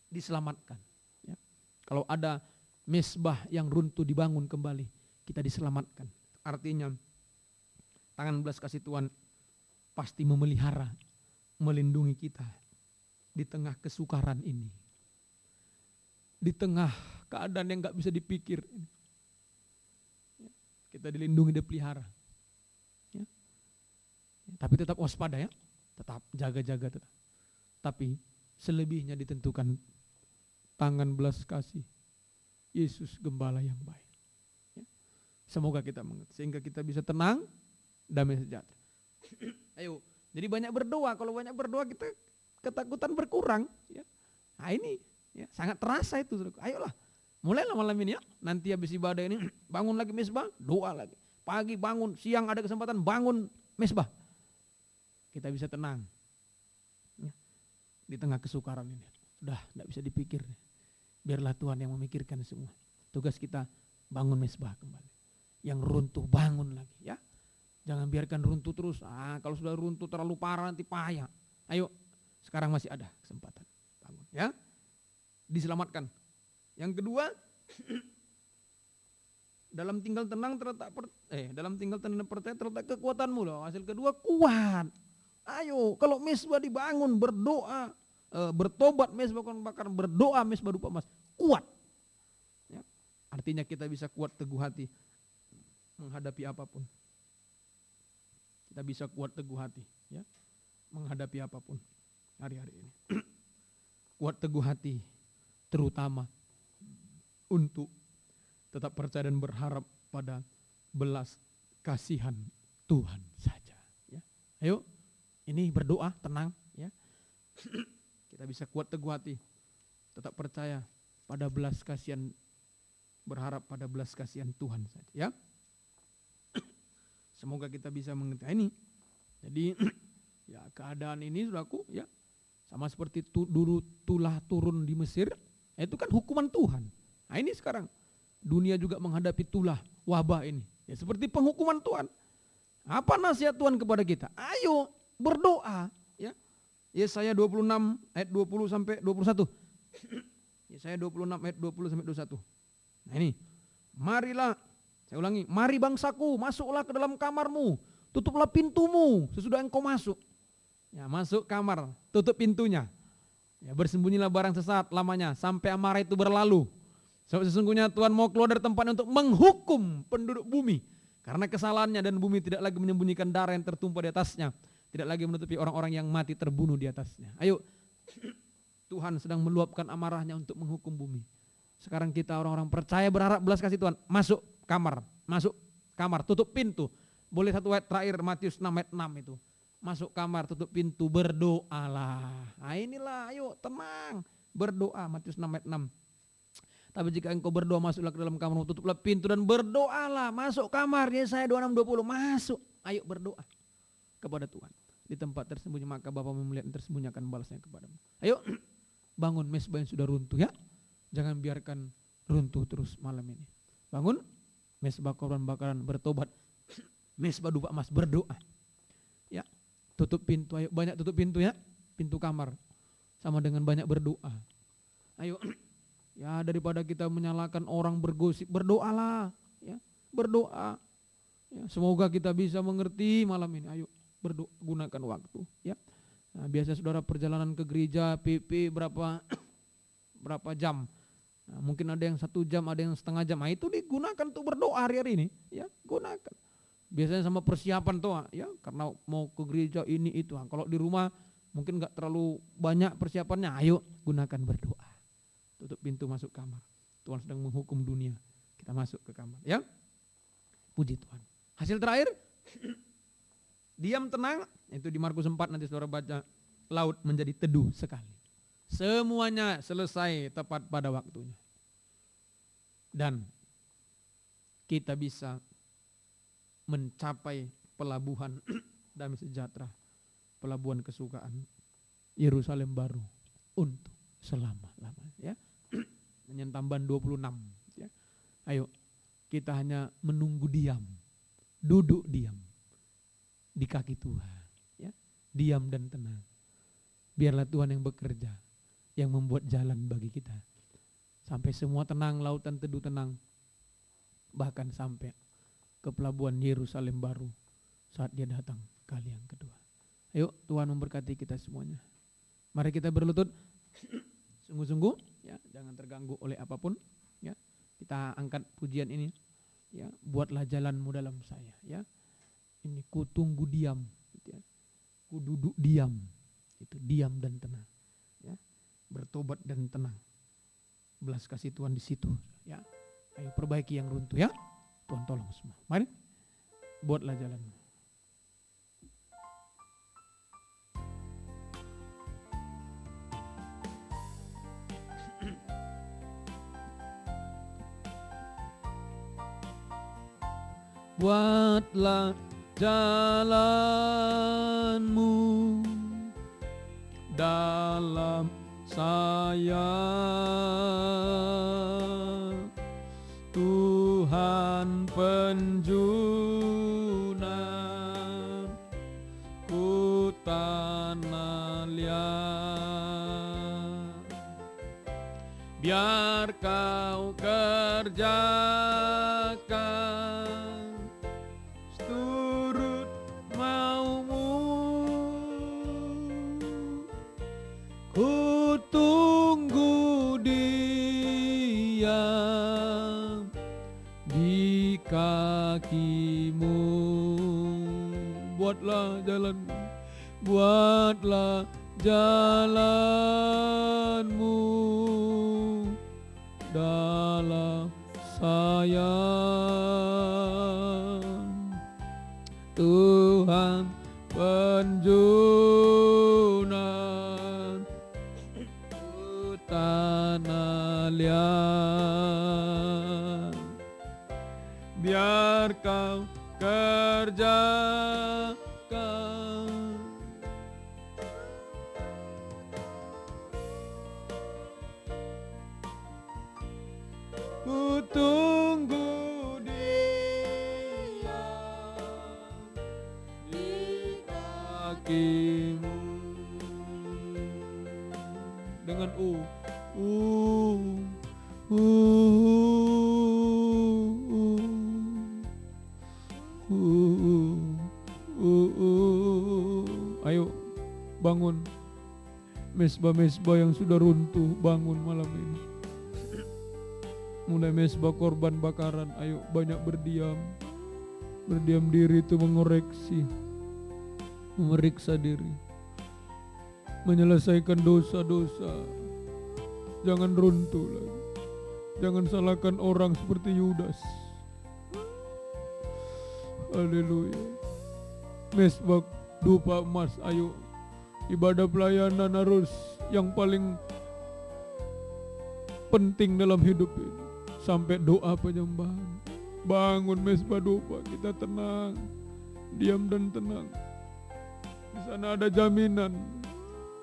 Speaker 1: diselamatkan. Ya. Kalau ada mesbah yang runtuh dibangun kembali, kita diselamatkan. Artinya tangan belas kasih Tuhan pasti memelihara, melindungi kita di tengah kesukaran ini. Di tengah keadaan yang gak bisa dipikir. Kita dilindungi, dipelihara. Ya. Tapi tetap waspada ya. Tetap jaga-jaga tetap. Tapi selebihnya ditentukan tangan belas kasih Yesus Gembala yang baik. Ya. Semoga kita mengerti. Sehingga kita bisa tenang, damai sejahtera. Ayo, jadi banyak berdoa. Kalau banyak berdoa kita ketakutan berkurang. Ya. Nah ini ya, sangat terasa itu. Ayolah, mulailah malam ini ya. Nanti habis ibadah ini bangun lagi mesbah, doa lagi. Pagi bangun, siang ada kesempatan bangun mesbah. Kita bisa tenang ya, di tengah kesukaran ini. Sudah tidak bisa dipikir. Biarlah Tuhan yang memikirkan semua. Tugas kita bangun mesbah kembali. Yang runtuh bangun lagi ya. Jangan biarkan runtuh terus. Kalau sudah runtuh terlalu parah nanti payah. Ayo, sekarang masih ada kesempatan. Bangun ya. Diselamatkan. Yang kedua, dalam tinggal tenang percaya terletak kekuatanmu loh. Hasil kedua kuat. Ayo, kalau mesbah dibangun berdoa, bertobat mesbah bakar, berdoa mesbah dupa emas, kuat. Ya. Artinya kita bisa kuat teguh hati menghadapi apapun. Kita bisa kuat teguh hati ya, menghadapi apapun hari-hari ini. Kuat teguh hati terutama untuk tetap percaya dan berharap pada belas kasihan Tuhan saja ya. Ayo, ini berdoa tenang ya. Kita bisa kuat teguh hati, tetap percaya pada belas kasihan, berharap pada belas kasihan Tuhan saja ya. Semoga kita bisa mengerti ini. Jadi ya keadaan ini saudaraku ya sama seperti dulu tulah turun di Mesir, itu kan hukuman Tuhan. Nah ini sekarang dunia juga menghadapi tulah wabah ini. Ya seperti penghukuman Tuhan. Apa nasihat Tuhan kepada kita? Ayo berdoa ya. Yesaya 26 ayat 20 sampai 21. Yesaya 26 ayat 20 sampai 21. Nah ini, marilah, saya ulangi, mari bangsaku, masuklah ke dalam kamarmu, tutuplah pintumu sesudah engkau masuk. Ya, masuk kamar, tutup pintunya. Ya, bersembunyilah barang sesat lamanya sampai amarah itu berlalu. Sebab sesungguhnya Tuhan mau keluar dari tempatnya untuk menghukum penduduk bumi. Karena kesalahannya, dan bumi tidak lagi menyembunyikan darah yang tertumpah di atasnya. Tidak lagi menutupi orang-orang yang mati terbunuh di atasnya. Ayo, Tuhan sedang meluapkan amarahnya untuk menghukum bumi. Sekarang kita orang-orang percaya berharap belas kasih Tuhan. Masuk kamar, tutup pintu. Boleh satu ayat terakhir Matius 6 ayat 6 itu. Masuk kamar, tutup pintu, berdoalah. Nah inilah, ayo tenang, berdoa. Matius 6 ayat 6. Tapi jika engkau berdoa, masuklah ke dalam kamar, tutuplah pintu dan berdoalah. Masuk kamar, Yesaya 26:20, masuk. Ayo berdoa kepada Tuhan. Di tempat tersembunyi maka Bapa melihat yang tersembunyi akan balasnya kepadamu. Ayo bangun mesbah yang sudah runtuh ya. Jangan biarkan runtuh terus malam ini. Bangun mesbah korban bakaran, bertobat. Mesbah dupa emas, berdoa. Ya, tutup pintu, ayo banyak tutup pintu ya. Pintu kamar sama dengan banyak berdoa. Ayo, ya daripada kita menyalahkan orang bergosip, berdoalah ya. Berdoa. Ya, semoga kita bisa mengerti malam ini. Ayo berdoa, gunakan waktu ya. Nah, biasa saudara perjalanan ke gereja PP berapa jam. Nah, mungkin ada yang 1 jam, ada yang setengah jam. Nah, itu digunakan untuk berdoa hari-hari ini, ya gunakan. Biasanya sama persiapan tuh, ya karena mau ke gereja ini itu. Nah, kalau di rumah mungkin nggak terlalu banyak persiapannya. Ayo gunakan berdoa. Tutup pintu, masuk kamar. Tuhan sedang menghukum dunia. Kita masuk ke kamar, ya. Puji Tuhan. Hasil terakhir, diam tenang. Itu di Markus 4 nanti saudara baca. Laut menjadi teduh sekali. Semuanya selesai tepat pada waktunya. Dan kita bisa mencapai pelabuhan damai sejahtera, pelabuhan kesukaan, Yerusalem baru untuk selama-lamanya ya. Hanya tambahan 26 ya. Ayo kita hanya menunggu diam, duduk diam di kaki Tuhan ya. diam dan tenang. Biarlah Tuhan yang bekerja, yang membuat jalan bagi kita. Sampai semua tenang, lautan teduh tenang. Bahkan sampai ke pelabuhan Yerusalem baru saat dia datang kali yang kedua. Ayo Tuhan memberkati kita semuanya. Mari kita berlutut sungguh-sungguh, ya, jangan terganggu oleh apapun, ya. Kita angkat pujian ini, ya, buatlah jalanmu dalam saya, ya. Ini ku tunggu diam, gitu ya. Ku duduk diam, itu diam dan tenang, ya. Bertobat dan tenang. Belas kasih Tuhan di situ, ya. Ayo perbaiki yang runtuh, ya. Tuhan tolong semua. Mari buatlah jalanmu. Buatlah jalanmu dalam saya, Tuhan penjunan ku tanah liat. Biar kau kerjakan seturut maumu, ku tunggu diam di kakimu. Buatlah jalanmu, buatlah jalanmu dalam saya, Tuhan penjunan ku tanah liat. Biar kau kerjakan ku tunggu dia di kakimu. Dengan ayo bangun mesbah-mesbah yang sudah runtuh, bangun malam ini. Mulai mesbah korban bakaran, ayo banyak berdiam diri itu mengoreksi, memeriksa diri, menyelesaikan dosa-dosa. Jangan runtuh lagi, jangan salahkan orang seperti Yudas. Haleluya. Mesbah dupa emas, ayo ibadah pelayanan harus yang paling penting dalam hidup ini. Sampai doa penyembahan. Bangun mesbah dupa, kita tenang, diam dan tenang. Di sana ada jaminan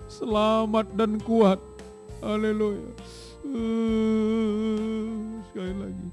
Speaker 1: selamat dan kuat. Haleluya. Sekali lagi.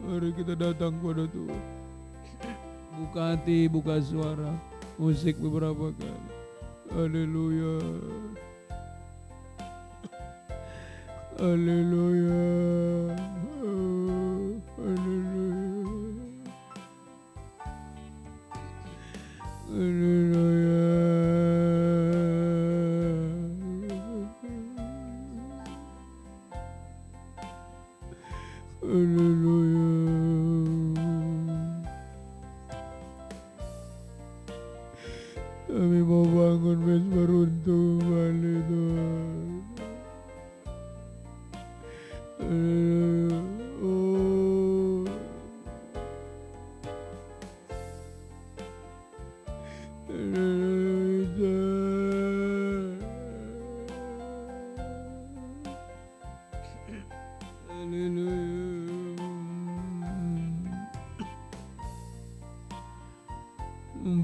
Speaker 1: Mari kita datang pada Tuhan. Buka hati, buka suara, musik beberapa kali. Haleluya. Haleluya. Haleluya. Haleluya.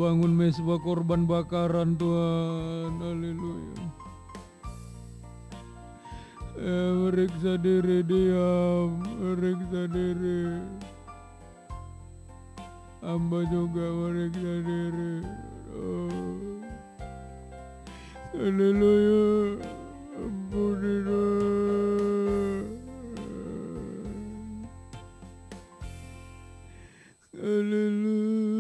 Speaker 1: membangun mesbah korban bakaran Tuhan. Haleluya. Meriksa diri diam, meriksa diri. Hamba juga meriksa diri. Haleluya. Ampuni Tuhan. Haleluya.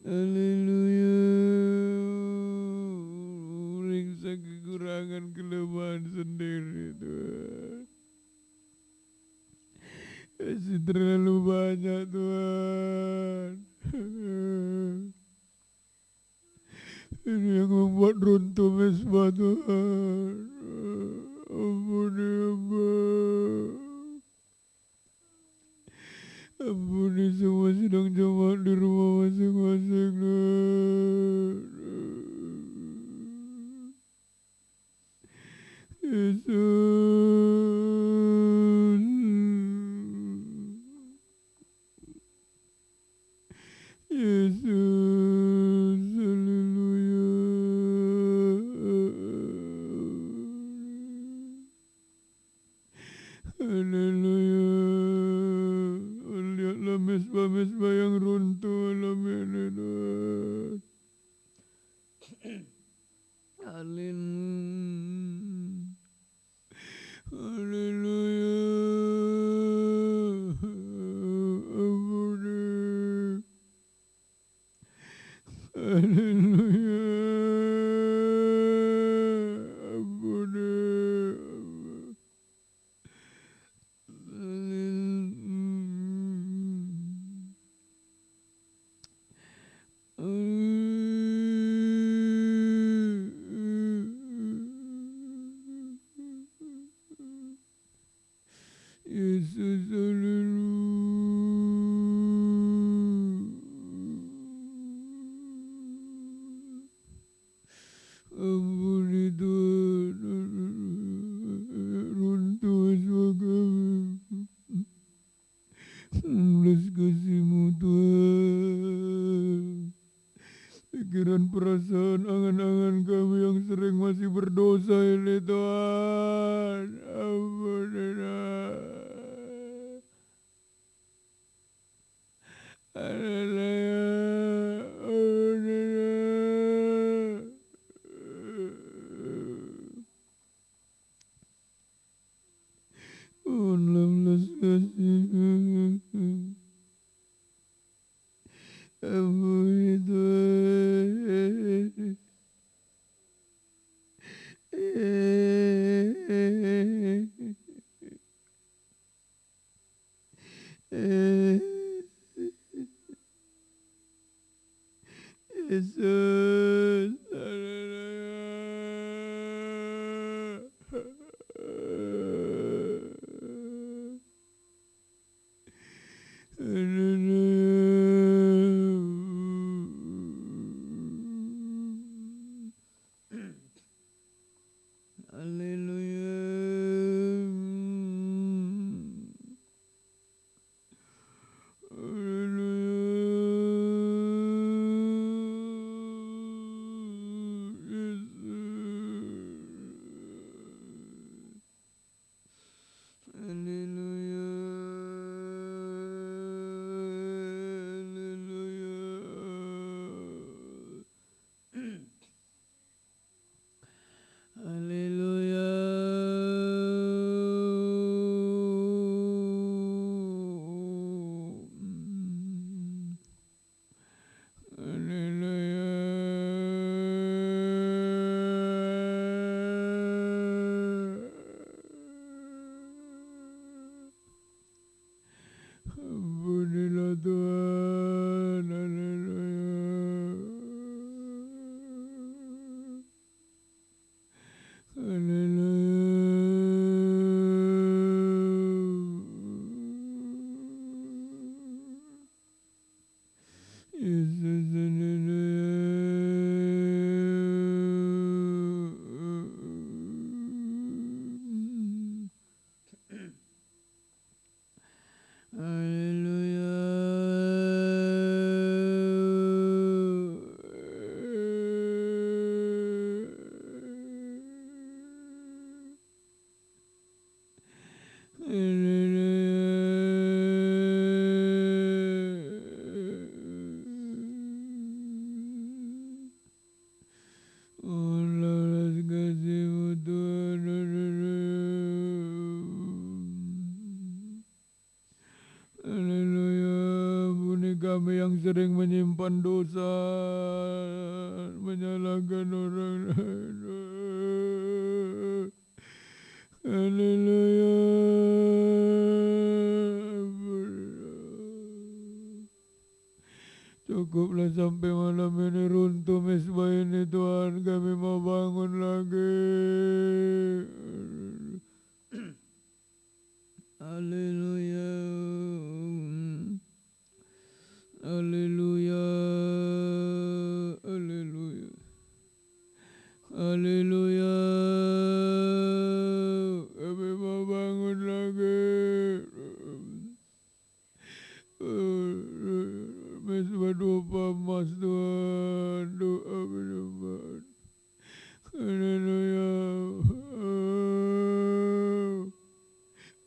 Speaker 1: Haleluya. Periksa kekurangan kelemahan sendiri Tuhan. Kasih terlalu banyak Tuhan. Ini yang membuat runtuh mesbah Tuhan. Ampuni hamba. Ampuni semua sedang jemaat di rumah masing-masing Tuhan. Yesus. Yesus. Haleluya. Haleluya. Lihatlah mesbah-mesbah yang runtuh dalam ini Tuhan. Haleluya. Haleluya. Ampuni. Haleluya. Ampuni. Yesus, haleluya. Ampuni Tuhan. Runtuh semua kami. Belas kasih-Mu Tuhan. Pikiran, perasaan, angan-angan kami yang sering masih berdosa ini Tuhan. Ampuni Tuhan. Haleluya. Ampuni Tuhan. Mohonlah belas kasih. Ampuni Tuhan. Yesus. Ampunilah Tuhan. Yesus, kami yang sering menyimpan dosa, menyalahkan orang lain. Haleluya. Cukuplah sampai malam ini runtuh mesbah ini Tuhan, kami mau bangun lagi. Haleluya. Haleluya. Haleluya. Haleluya. Kami mau bangun lagi. Mesbah doa emas Tuhan, doa penyembahan. Haleluya.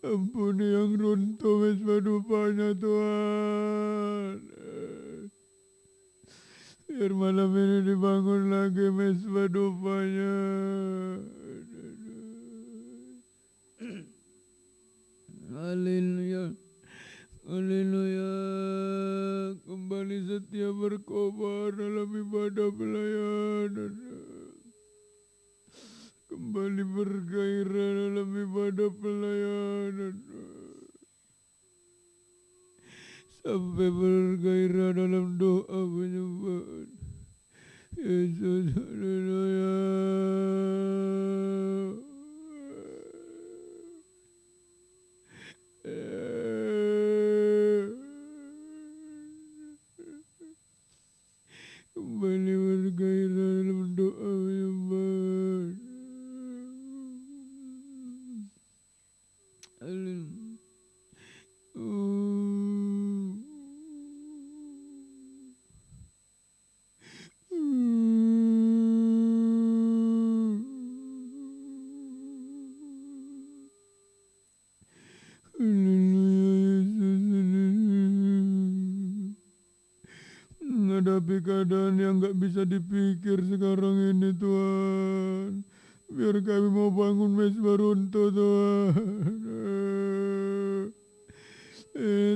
Speaker 1: Ampuni yang runtuh mesbah dupanya Tuhan. Biar malam ini dibangun lagi mesbah dupanya. Haleluya. Haleluya. Kembali setia berkobar dalam ibadah pelayanan. Kembali bergairah dalam ibadah pelayanan. Sampai bergairah dalam doa penyembahan. Yesus, haleluya. Kembali bergairah dalam doa penyembahan. Menghadapi keadaan yang gak bisa dipikir sekarang ini Tuhan, biar kami mau bangun mesbah runtuh Tuhan.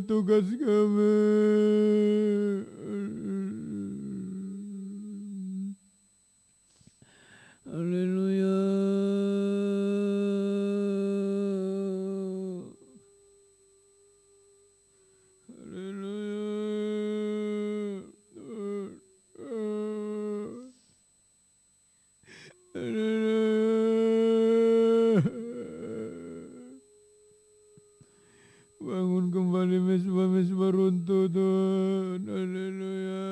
Speaker 1: Tugas kami. Haleluya. Bangun kembali mesbah-mesbah runtuh Tuhan. Haleluya.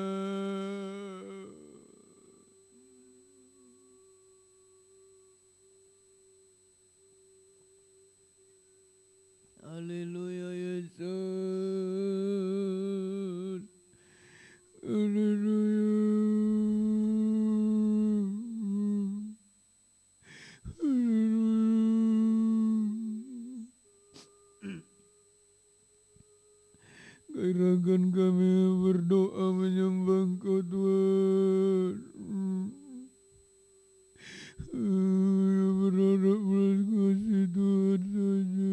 Speaker 1: Haleluya Yesus. Haleluya. Gairahkan kami berdoa menyembah Engkau Tuhan. Berharap belas kasih Tuhan saja.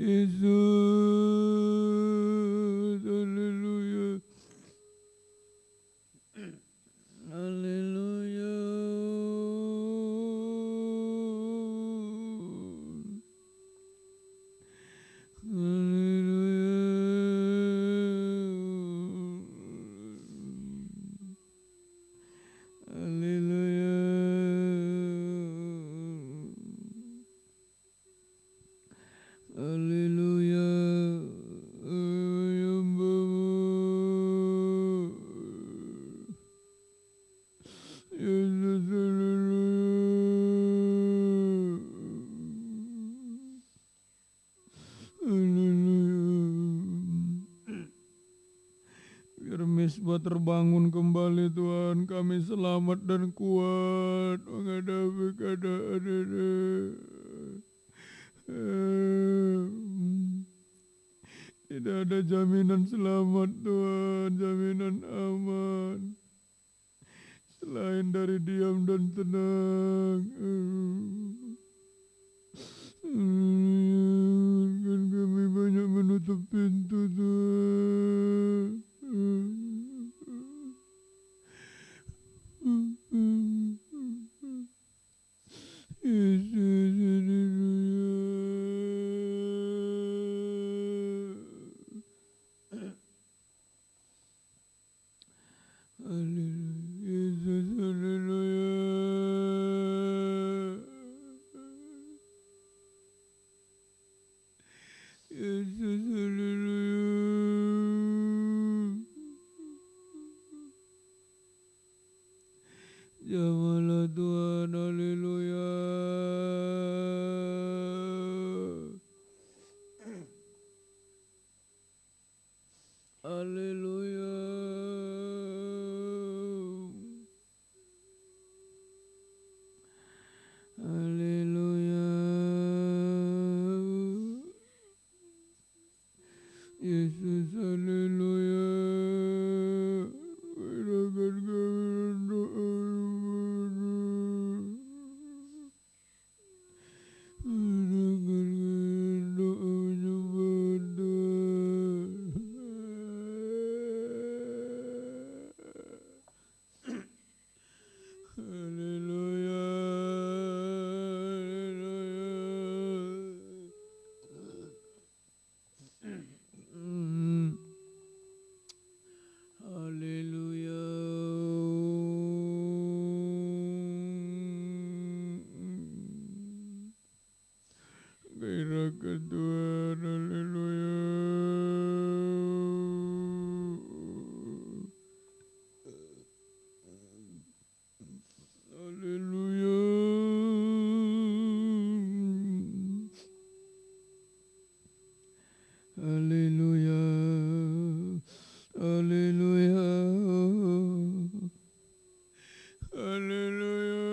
Speaker 1: Yesus, haleluya. Haleluya. Haleluya. Haleluya. mesbah terbangun kembali Tuhan. Kami selamat dan kuat menghadapi keadaan ini. Tidak ada jaminan selamat Tuhan, jaminan aman selain dari diam dan tenang. Kan kami banyak menutup pintu Tuhan. Yesus, haleluya. Haleluya. Yesus, haleluya. Yesus, haleluya. Jamalah Tuhan, haleluya. Haleluya. Haleluya. Yesus, haleluya. Berikan kami doa-Mu. Berikan kami doa penyembahan Tuhan. Haleluya. Haleluya. Gairahkan Tuhan, haleluya. Haleluya. Haleluya. Haleluya. Haleluya.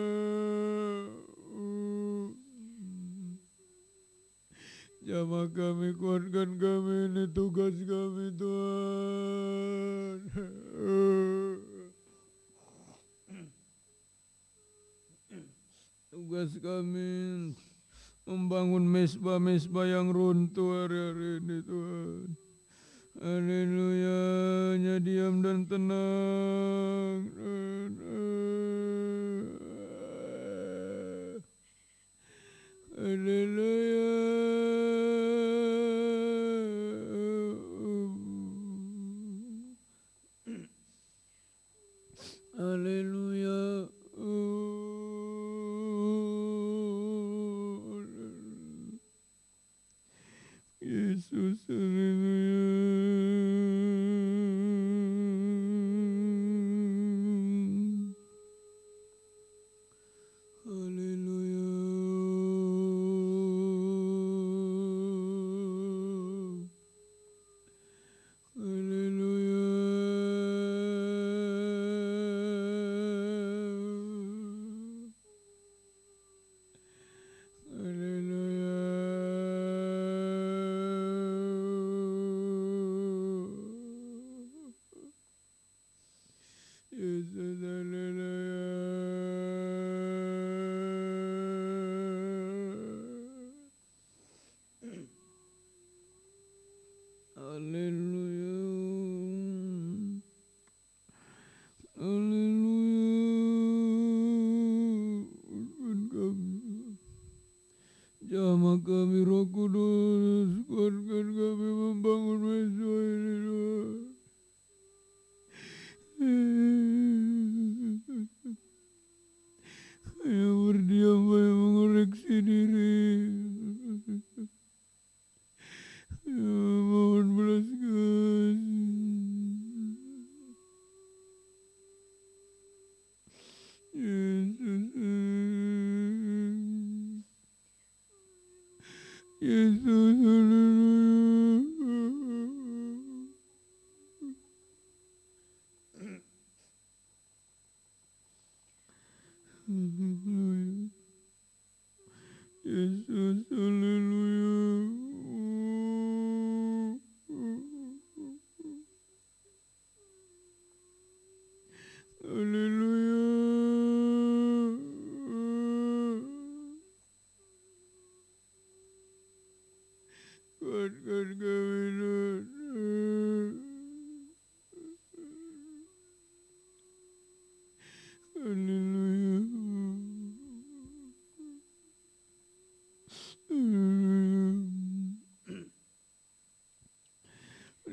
Speaker 1: Jamah kami, kuatkan kami, ini tugas kami Tuhan. Tugas kami membangun mesbah-mesbah yang runtuh hari-hari ini Tuhan. Haleluya, hanya diam dan tenang. Haleluya. Haleluya. Yesus, haleluya. Haleluya. Haleluya. Yesus, haleluya. Haleluya. Haleluya. Kuatkan kami. Jamah kami Roh Kudus, kuatkan kami membangun mesbah ini Tuhan. Hanya berdiam banyak mengoreksi diri. Mohon belas kasih. Yesus. Yesus, haleluya. kuatkan kami Tuhan. Haleluya.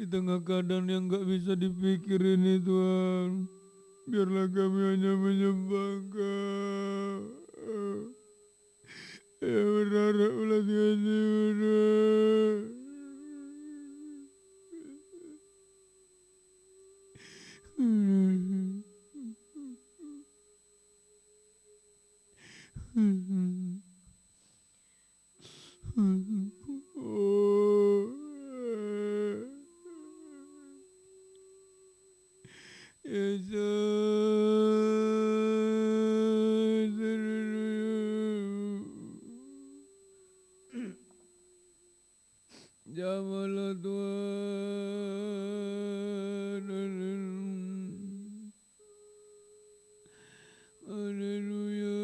Speaker 1: Di tengah keadaan yang gak bisa dipikir ini Tuhan, biarlah kami hanya menyembah Engkau. Ya berharap ulah Tuhan. Jamalah Tuhan. Haleluya.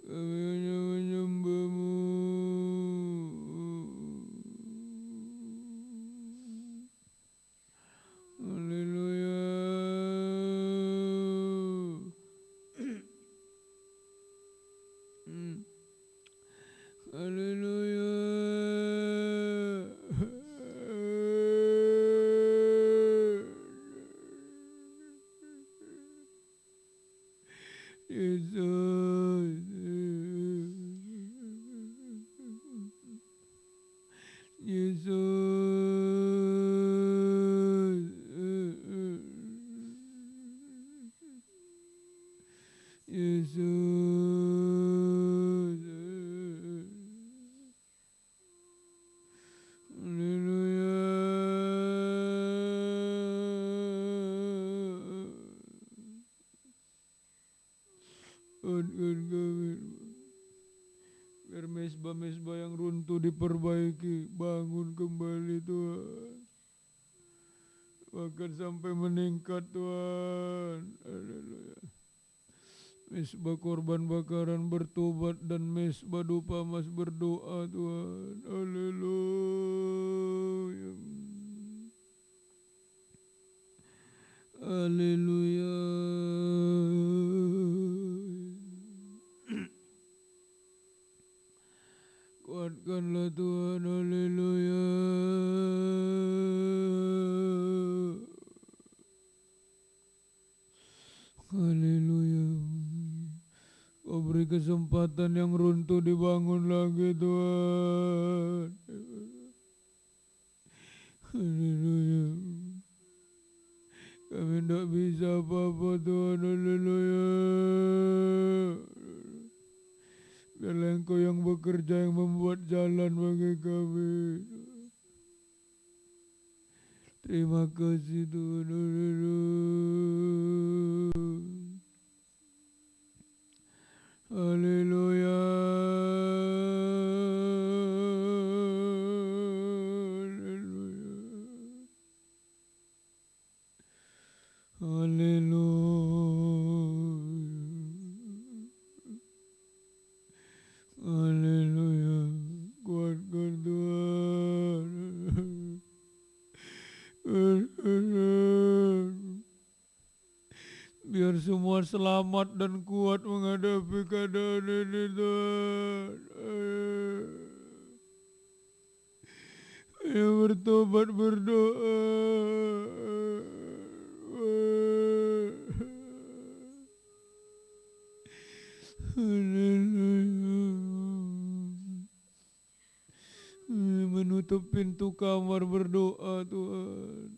Speaker 1: Kami hanya menyembah-Mu. Haleluya. Haleluya. Yesus. Yesus. Haleluya. Kuatkan kami. Biar mesbah-mesbah yang runtuh diperbaiki, bangun kembali Tuhan. Bahkan sampai meningkat Tuhan. Haleluya. Mesbah korban bakaran bertobat dan mesbah dupa mas berdoa Tuhan. Haleluya. Haleluya. Kuatkanlah Tuhan. Haleluya. Haleluya. Kau beri kesempatan yang runtuh dibangun lagi Tuhan. Haleluya. Kami tidak bisa apa-apa Tuhan. Haleluya. Biarlah Engkau yang bekerja, yang membuat jalan bagi kami. Terima kasih Tuhan. Haleluya. Haleluya. Haleluya. Haleluya. Kuatkan Tuhan. Biar semua selamat dan kuat menghadapi keadaan ini Tuhan. Yang bertobat berdoa. Menutup pintu kamar berdoa Tuhan.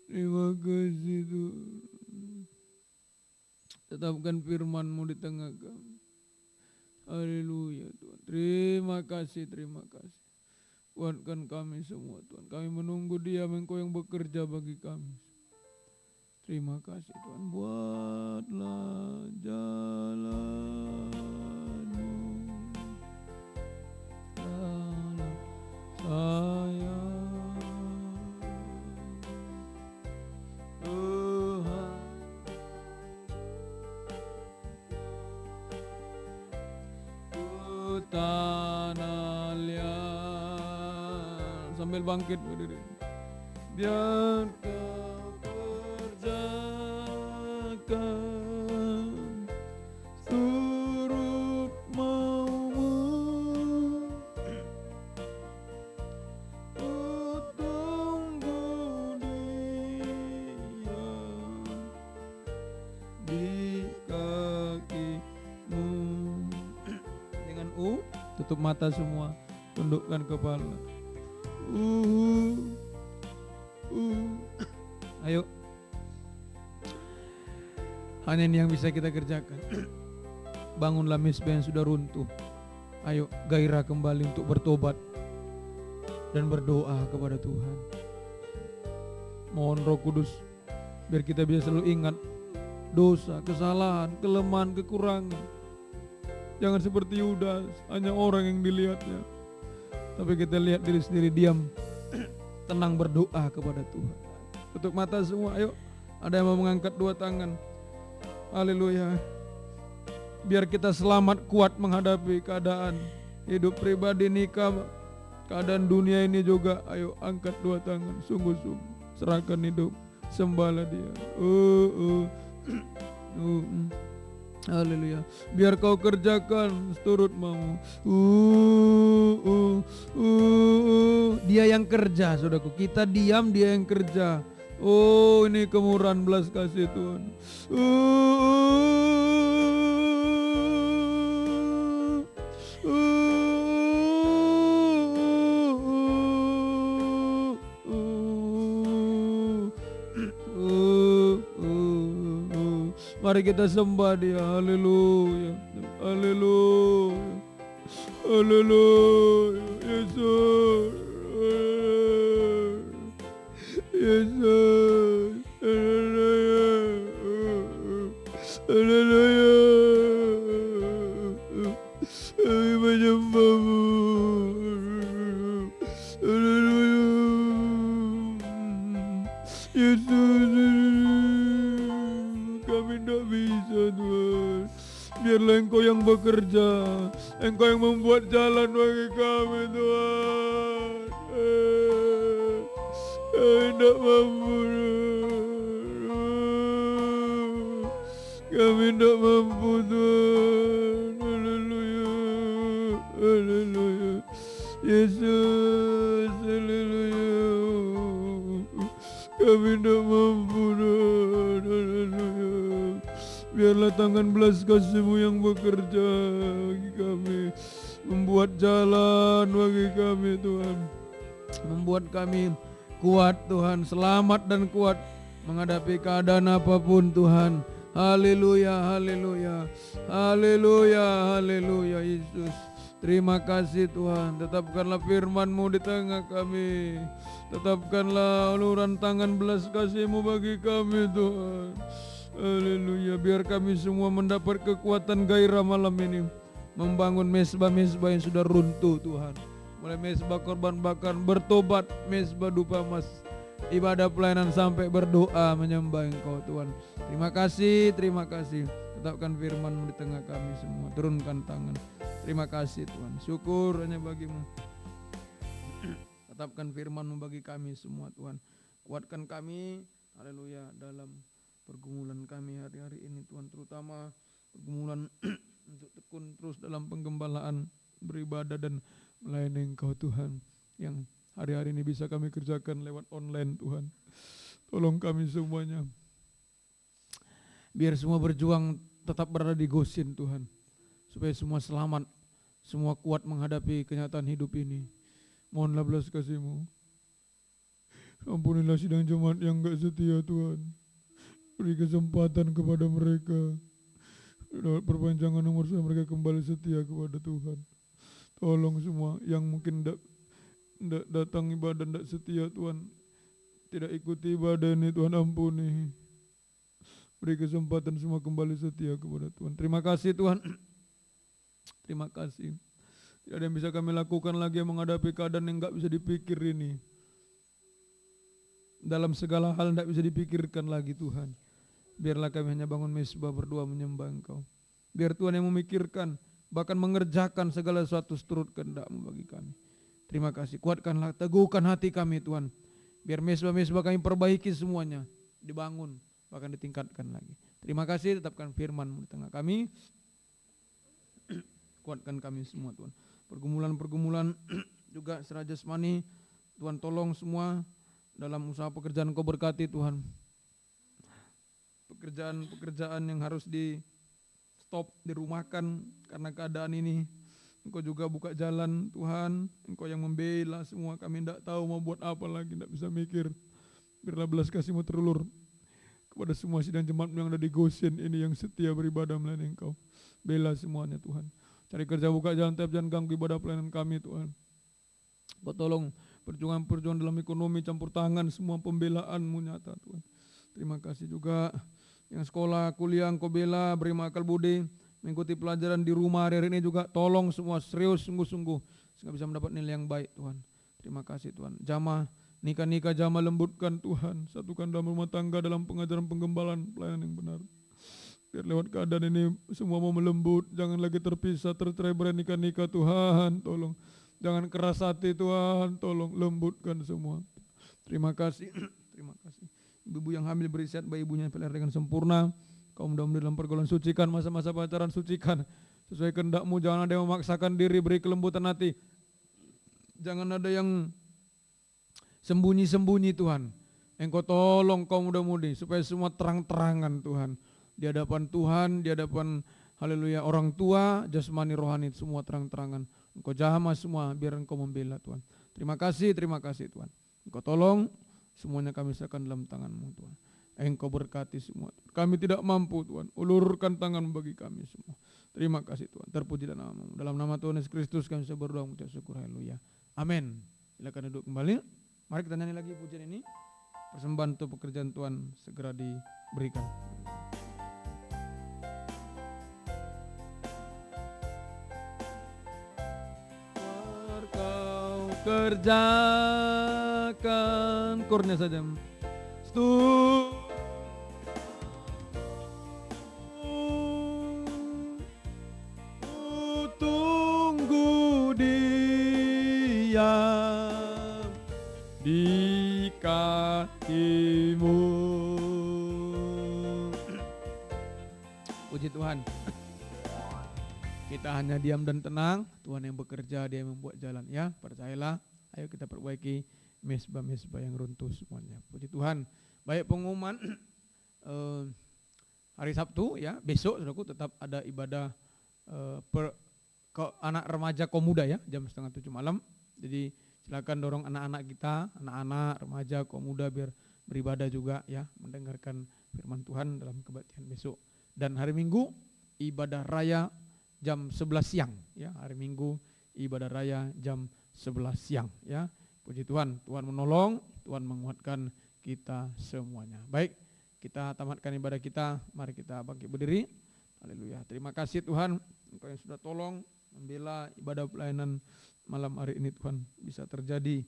Speaker 1: Terima kasih Tuhan. Tetapkan firman-Mu di tengah kami. Haleluya Tuhan. Terima kasih, terima kasih. Kuatkan kami semua Tuhan. Kami menunggu Dia Engkau yang bekerja bagi kami. Terima kasih Tuhan. Buatlah jalan-Mu dalam tanah liat. Sambil bangkit berdiri. Biar kau kerjakan turut maumu, ku tunggu dia di kakimu. Dengan tutup mata semua, tundukkan kepala. Ayo, hanya ini yang bisa kita kerjakan. Bangunlah mezbah yang sudah runtuh. Ayo, gairah kembali untuk bertobat dan berdoa kepada Tuhan. Mohon Roh Kudus biar kita bisa selalu ingat dosa, kesalahan, kelemahan, kekurangan. Jangan seperti Yudas, hanya orang yang dilihatnya, tapi kita lihat diri sendiri, diam, tenang berdoa kepada Tuhan. Tutup mata semua, ayo. Ada yang mau mengangkat dua tangan. Haleluya. Biar kita selamat, kuat menghadapi keadaan hidup pribadi, nikah, keadaan dunia ini juga. Ayo angkat dua tangan, sungguh-sungguh serahkan hidup, sembahlah Dia. Haleluya. Biar kau kerjakan seturut mau. Dia yang kerja, saudaraku. Kita diam, Dia yang kerja. Oh, ini kemurahan belas kasih Tuhan. Mari kita sembah Dia. Haleluya. Haleluya. Haleluya. Yesus. Yesus. Haleluya. Kami menyembah-Mu. Haleluya. Yesus. Kami tidak bisa, Tuhan. Biarlah Engkau yang bekerja, Engkau yang membuat jalan bagi kami, Tuhan. Kami tidak mampu, kami tidak mampu, Tuhan. Haleluya, haleluya. Yesus, haleluya. Kami tidak mampu, Tuhan. Haleluya. Biarlah tangan belas kasih-Mu yang bekerja bagi kami, membuat jalan bagi kami, Tuhan. Membuat kami kuat, Tuhan, selamat dan kuat menghadapi keadaan apapun, Tuhan. Haleluya, haleluya, haleluya, haleluya. Yesus, terima kasih Tuhan. Tetapkanlah firman-Mu di tengah kami. Tetapkanlah uluran tangan belas kasih-Mu bagi kami, Tuhan. Haleluya. Biar kami semua mendapat kekuatan gairah malam ini, membangun mezbah-mezbah yang sudah runtuh, Tuhan. Mulai mezbah korban bakar, bertobat, mezbah dupa emas, ibadah pelayanan sampai berdoa menyembah Engkau, Tuhan. Terima kasih, terima kasih. Tetapkan firman-Mu di tengah kami semua. Turunkan tangan. Terima kasih Tuhan. Syukur hanya bagi-Mu. Tetapkan firman-Mu bagi kami semua, Tuhan. Kuatkan kami, haleluya, dalam pergumulan kami hari-hari ini, Tuhan. Terutama pergumulan untuk tekun terus dalam penggembalaan, beribadah dan melayani Engkau, Tuhan. Yang hari-hari ini bisa kami kerjakan lewat online, Tuhan. Tolong kami semuanya. Biar semua berjuang tetap berada di Gosin, Tuhan. Supaya semua selamat, semua kuat menghadapi kenyataan hidup ini. Mohonlah belas kasih-Mu. Ampunilah sidang jemaat yang gak setia, Tuhan. Beri kesempatan kepada mereka. Dapat perpanjangan umur saya, mereka kembali setia kepada Tuhan. Tolong semua yang mungkin tidak datang ibadah, tidak setia, Tuhan. Tidak ikuti ibadah ini, Tuhan, ampuni. Beri kesempatan semua kembali setia kepada Tuhan. Terima kasih Tuhan. Terima kasih. Tidak ada yang bisa kami lakukan lagi menghadapi keadaan yang tidak bisa dipikir ini. Dalam segala hal tidak bisa dipikirkan lagi, Tuhan. Biarlah kami hanya bangun mezbah berdoa menyembah Engkau. Biar Tuhan yang memikirkan bahkan mengerjakan segala sesuatu seturut kehendak-Mu bagi kami. Terima kasih, kuatkanlah, teguhkan hati kami Tuhan, biar mesbah-mesbah kami perbaiki semuanya, dibangun, bahkan ditingkatkan lagi. Terima kasih, tetapkan firman-Mu di tengah kami, kuatkan kami semua Tuhan. Pergumulan-pergumulan juga secara jasmani, Tuhan tolong semua dalam usaha pekerjaan Kau berkati Tuhan. Pekerjaan-pekerjaan yang harus di stop, dirumahkan karena keadaan ini, Engkau juga buka jalan Tuhan, Engkau yang membela semua, kami tidak tahu mau buat apa lagi, tidak bisa mikir. Biarlah belas kasih-Mu terulur kepada semua sidang jemaat yang ada di Goshen ini yang setia beribadah melayani Engkau. Bela semuanya Tuhan. Cari kerja, buka jalan, tiap jangan ganggu ibadah pelayanan kami Tuhan. Kau tolong perjuangan-perjuangan dalam ekonomi, campur tangan, semua pembelaan-Mu nyata Tuhan. Terima kasih juga yang sekolah, kuliah Engkau bela, beri akal budi, mengikuti pelajaran di rumah hari ini juga, tolong semua serius sungguh-sungguh sehingga bisa mendapat nilai yang baik Tuhan. Terima kasih Tuhan. Jamaah, nikah-nikah jamaah lembutkan Tuhan, satukan dalam rumah tangga dalam pengajaran penggembalaan pelayanan yang benar. Biar lewat keadaan ini semua mau melembut, jangan lagi terpisah, tercerai-berai nikah-nikah Tuhan, tolong. Jangan keras hati Tuhan, tolong lembutkan semua. Terima kasih, terima kasih. Ibu yang hamil beri sehat bayi ibunya pelihara dengan sempurna. Kau mudah-mudahan dalam pergaulan sucikan, masa-masa pacaran sucikan sesuai kehendak-Mu. Jangan ada yang memaksakan diri, beri kelembutan hati. Jangan ada yang sembunyi-sembunyi Tuhan. Engkau tolong kaum muda-mudi supaya semua terang-terangan Tuhan. Di hadapan Tuhan, di hadapan haleluya orang tua, jasmani rohani semua terang-terangan. Engkau jamah semua biar Engkau membela Tuhan. Terima kasih Tuhan. Engkau tolong semuanya, kami serahkan dalam tangan-Mu Tuhan. Engkau berkati semua. Kami tidak mampu Tuhan, ulurkan tangan bagi kami semua. Terima kasih Tuhan, terpujilah nama-Mu. Dalam nama Tuhan Yesus Kristus kami berdoa mengucap syukur, haleluya. Amin. Silakan duduk kembali. Mari kita nyanyi lagi pujian ini. Persembahan untuk pekerjaan Tuhan segera diberikan. Kau kerjakan kurnya saja. Tunggu Dia di kaki-Mu. Puji Tuhan. Kita hanya diam dan tenang, Tuhan yang bekerja, Dia yang membuat jalan ya. Percayalah, ayo kita perbaiki mesbah-mesbah yang runtuh semuanya. Puji Tuhan. Baik, pengumuman hari Sabtu ya, besok saudaraku tetap ada ibadah anak remaja kaum muda ya, jam 6:30 malam. Jadi silakan dorong anak-anak kita, anak-anak remaja kaum muda biar beribadah juga ya, mendengarkan firman Tuhan dalam kebaktian besok. Dan hari Minggu ibadah raya jam 11 siang ya, hari Minggu ibadah raya jam 11 siang ya. Puji Tuhan, Tuhan menolong, Tuhan menguatkan kita semuanya. Baik, kita tamatkan ibadah kita, mari kita bangkit berdiri. Haleluya. Terima kasih Tuhan, Engkau yang sudah tolong membela ibadah pelayanan malam hari ini Tuhan bisa terjadi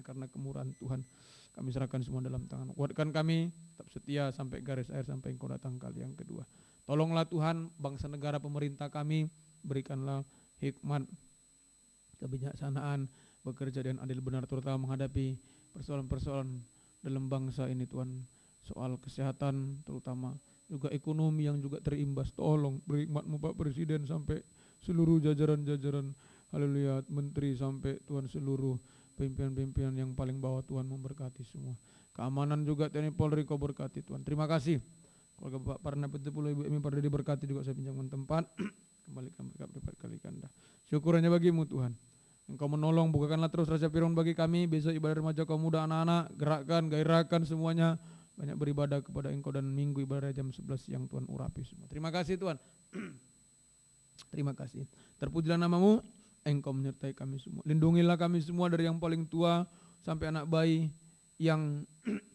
Speaker 1: karena kemurahan Tuhan. Kami serahkan semua dalam tangan. Kuatkan kami, tetap setia sampai garis akhir, sampai Engkau datang kali yang kedua. Tolonglah Tuhan bangsa negara pemerintah kami, berikanlah hikmat, kebijaksanaan, bekerja dengan adil benar, terutama menghadapi persoalan-persoalan dalam bangsa ini Tuhan. Soal kesehatan terutama, juga ekonomi yang juga terimbas. Tolong beri hikmat-Mu Pak Presiden sampai seluruh jajaran-jajaran, haleluya, menteri sampai Tuhan seluruh pimpinan-pimpinan yang paling bawah, Tuhan memberkati semua. Keamanan juga TNI Polri Kau berkati Tuhan. Terima kasih. Keluarga Bapak Parna Petipulu, Ibu Emi Pardi diberkati juga, saya pinjamkan tempat. Kembalikan berkat berkali ganda. Syukurannya bagi-Mu Tuhan. Engkau menolong, bukakanlah terus rahasia firman bagi kami. Besok ibadah remaja kaum muda, anak-anak, gerakkan, gairahkan semuanya. Banyak beribadah kepada Engkau, dan Minggu ibadah jam 11 siang Tuhan urapi semua. Terima kasih Tuhan. Terima kasih. Terpujilah nama-Mu, Engkau menyertai kami semua. Lindungilah kami semua dari yang paling tua sampai anak bayi yang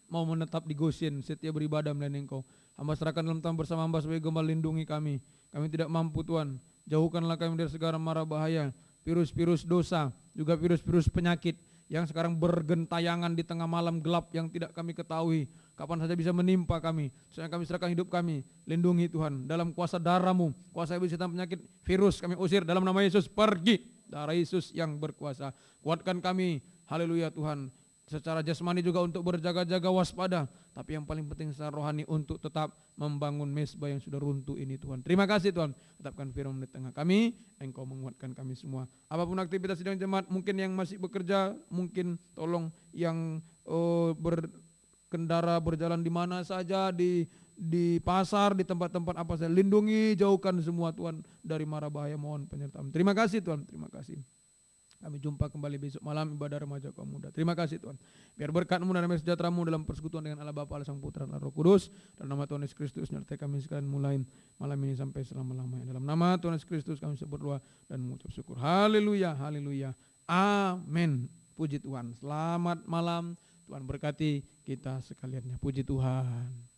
Speaker 1: mau menetap di Goshen, setia beribadah melayani Engkau. Hamba serahkan dalam tangan bersama hamba sebagai gembala, lindungi kami. Kami tidak mampu Tuhan. Jauhkanlah kami dari segala mara bahaya, virus-virus dosa, juga virus-virus penyakit yang sekarang bergentayangan di tengah malam gelap yang tidak kami ketahui. kapan saja bisa menimpa kami. Sekarang kami serahkan hidup kami, lindungi Tuhan, dalam kuasa darah-Mu, kuasa iblis setan penyakit virus kami usir dalam nama Yesus, pergi, darah Yesus yang berkuasa. Kuatkan kami, haleluya Tuhan, secara jasmani juga untuk berjaga-jaga waspada, tapi yang paling penting secara rohani untuk tetap membangun mesbah yang sudah runtuh ini Tuhan. Terima kasih Tuhan, tetapkan firman di tengah kami, Engkau menguatkan kami semua. Apapun aktivitas sidang jemaat, mungkin yang masih bekerja, mungkin tolong yang berkendara berjalan di mana saja, di pasar, di tempat-tempat apa saja, lindungi, jauhkan semua Tuhan dari mara bahaya, mohon penyertaan. Terima kasih Tuhan, terima kasih. Kami jumpa kembali besok malam ibadah remaja kaum muda. Terima kasih Tuhan. Biar berkat-Mu dan damai sejahtera-Mu dalam persekutuan dengan Allah Bapa, Allah Sang Putra, dan Allah Roh Kudus. Dalam nama Tuhan Yesus Kristus menyertai kami sekalian mulai malam ini sampai selama-lamanya. Dalam nama Tuhan Yesus Kristus kami berdoa dan mengucap syukur. Haleluya, haleluya. Amin. Puji Tuhan. Selamat malam. Tuhan berkati kita sekalian. Puji Tuhan.